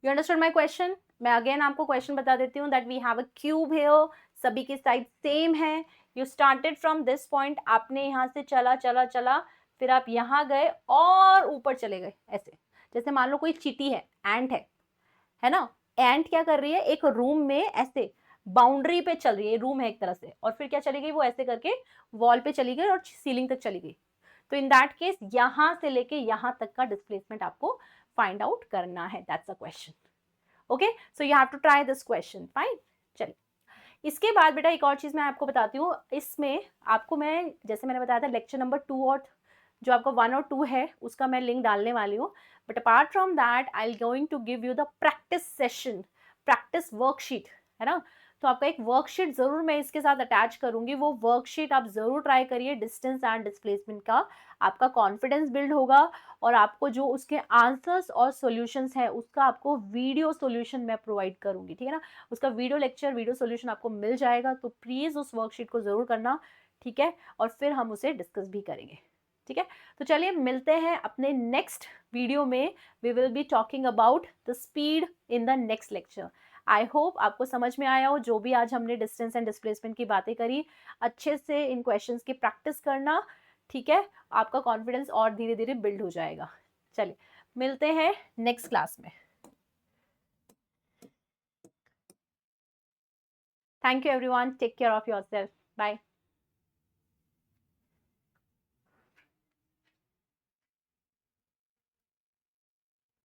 You understood my question? मैं अगेन आपको क्वेश्चन बता देती हूँ that we have a cube here, सभी की side same है। You started from this point, आपने यहाँ से चला चला चला, फिर आप यहाँ गए और ऊपर चले गए ऐसे। जैसे मान लो कोई चींटी है, एंट है ना। एंट क्या कर रही है, एक रूम में ऐसे बाउंड्री पे चल रही है, रूम है एक तरह से, और फिर क्या चली गई, वो ऐसे करके वॉल पे चली गई और सीलिंग तक चली गई। तो इन दैट केस यहां से लेके यहां तक का डिस्प्लेसमेंट आपको फाइंड आउट करना है, that's a question. Okay, so you have to try this question, fine. चलिए इसके बाद बेटा एक और चीज मैं आपको बताती हूँ, इसमें आपको मैं जैसे मैंने बताया था लेक्चर नंबर 2 और जो आपका 1 और 2 है उसका मैं लिंक डालने वाली हूँ, but apart from that I am going to give you the practice session, practice worksheet, है ना। तो आपका एक वर्कशीट जरूर मैं इसके साथ अटैच करूंगी, वो वर्कशीट आप जरूर ट्राई करिए, डिस्टेंस एंड डिस्प्लेसमेंट का। आपका कॉन्फिडेंस बिल्ड होगा, और आपको जो उसके आंसर्स और सॉल्यूशंस है उसका आपको वीडियो सॉल्यूशन मैं प्रोवाइड करूंगी, ठीक है ना। उसका वीडियो लेक्चर, वीडियो सॉल्यूशन आपको मिल जाएगा, तो प्लीज उस वर्कशीट को जरूर करना, ठीक है, और फिर हम उसे डिस्कस भी करेंगे, ठीक है। तो चलिए मिलते हैं अपने नेक्स्ट वीडियो में, we will be talking about the speed in the next lecture. I hope आपको समझ में आया हो जो भी आज हमने डिस्टेंस एंड डिस्प्लेसमेंट की बातें करी। अच्छे से इन क्वेश्चंस की प्रैक्टिस करना, ठीक है, आपका कॉन्फिडेंस और धीरे धीरे बिल्ड हो जाएगा। चलिए मिलते हैं नेक्स्ट क्लास में। Thank you everyone, take care of yourself, bye.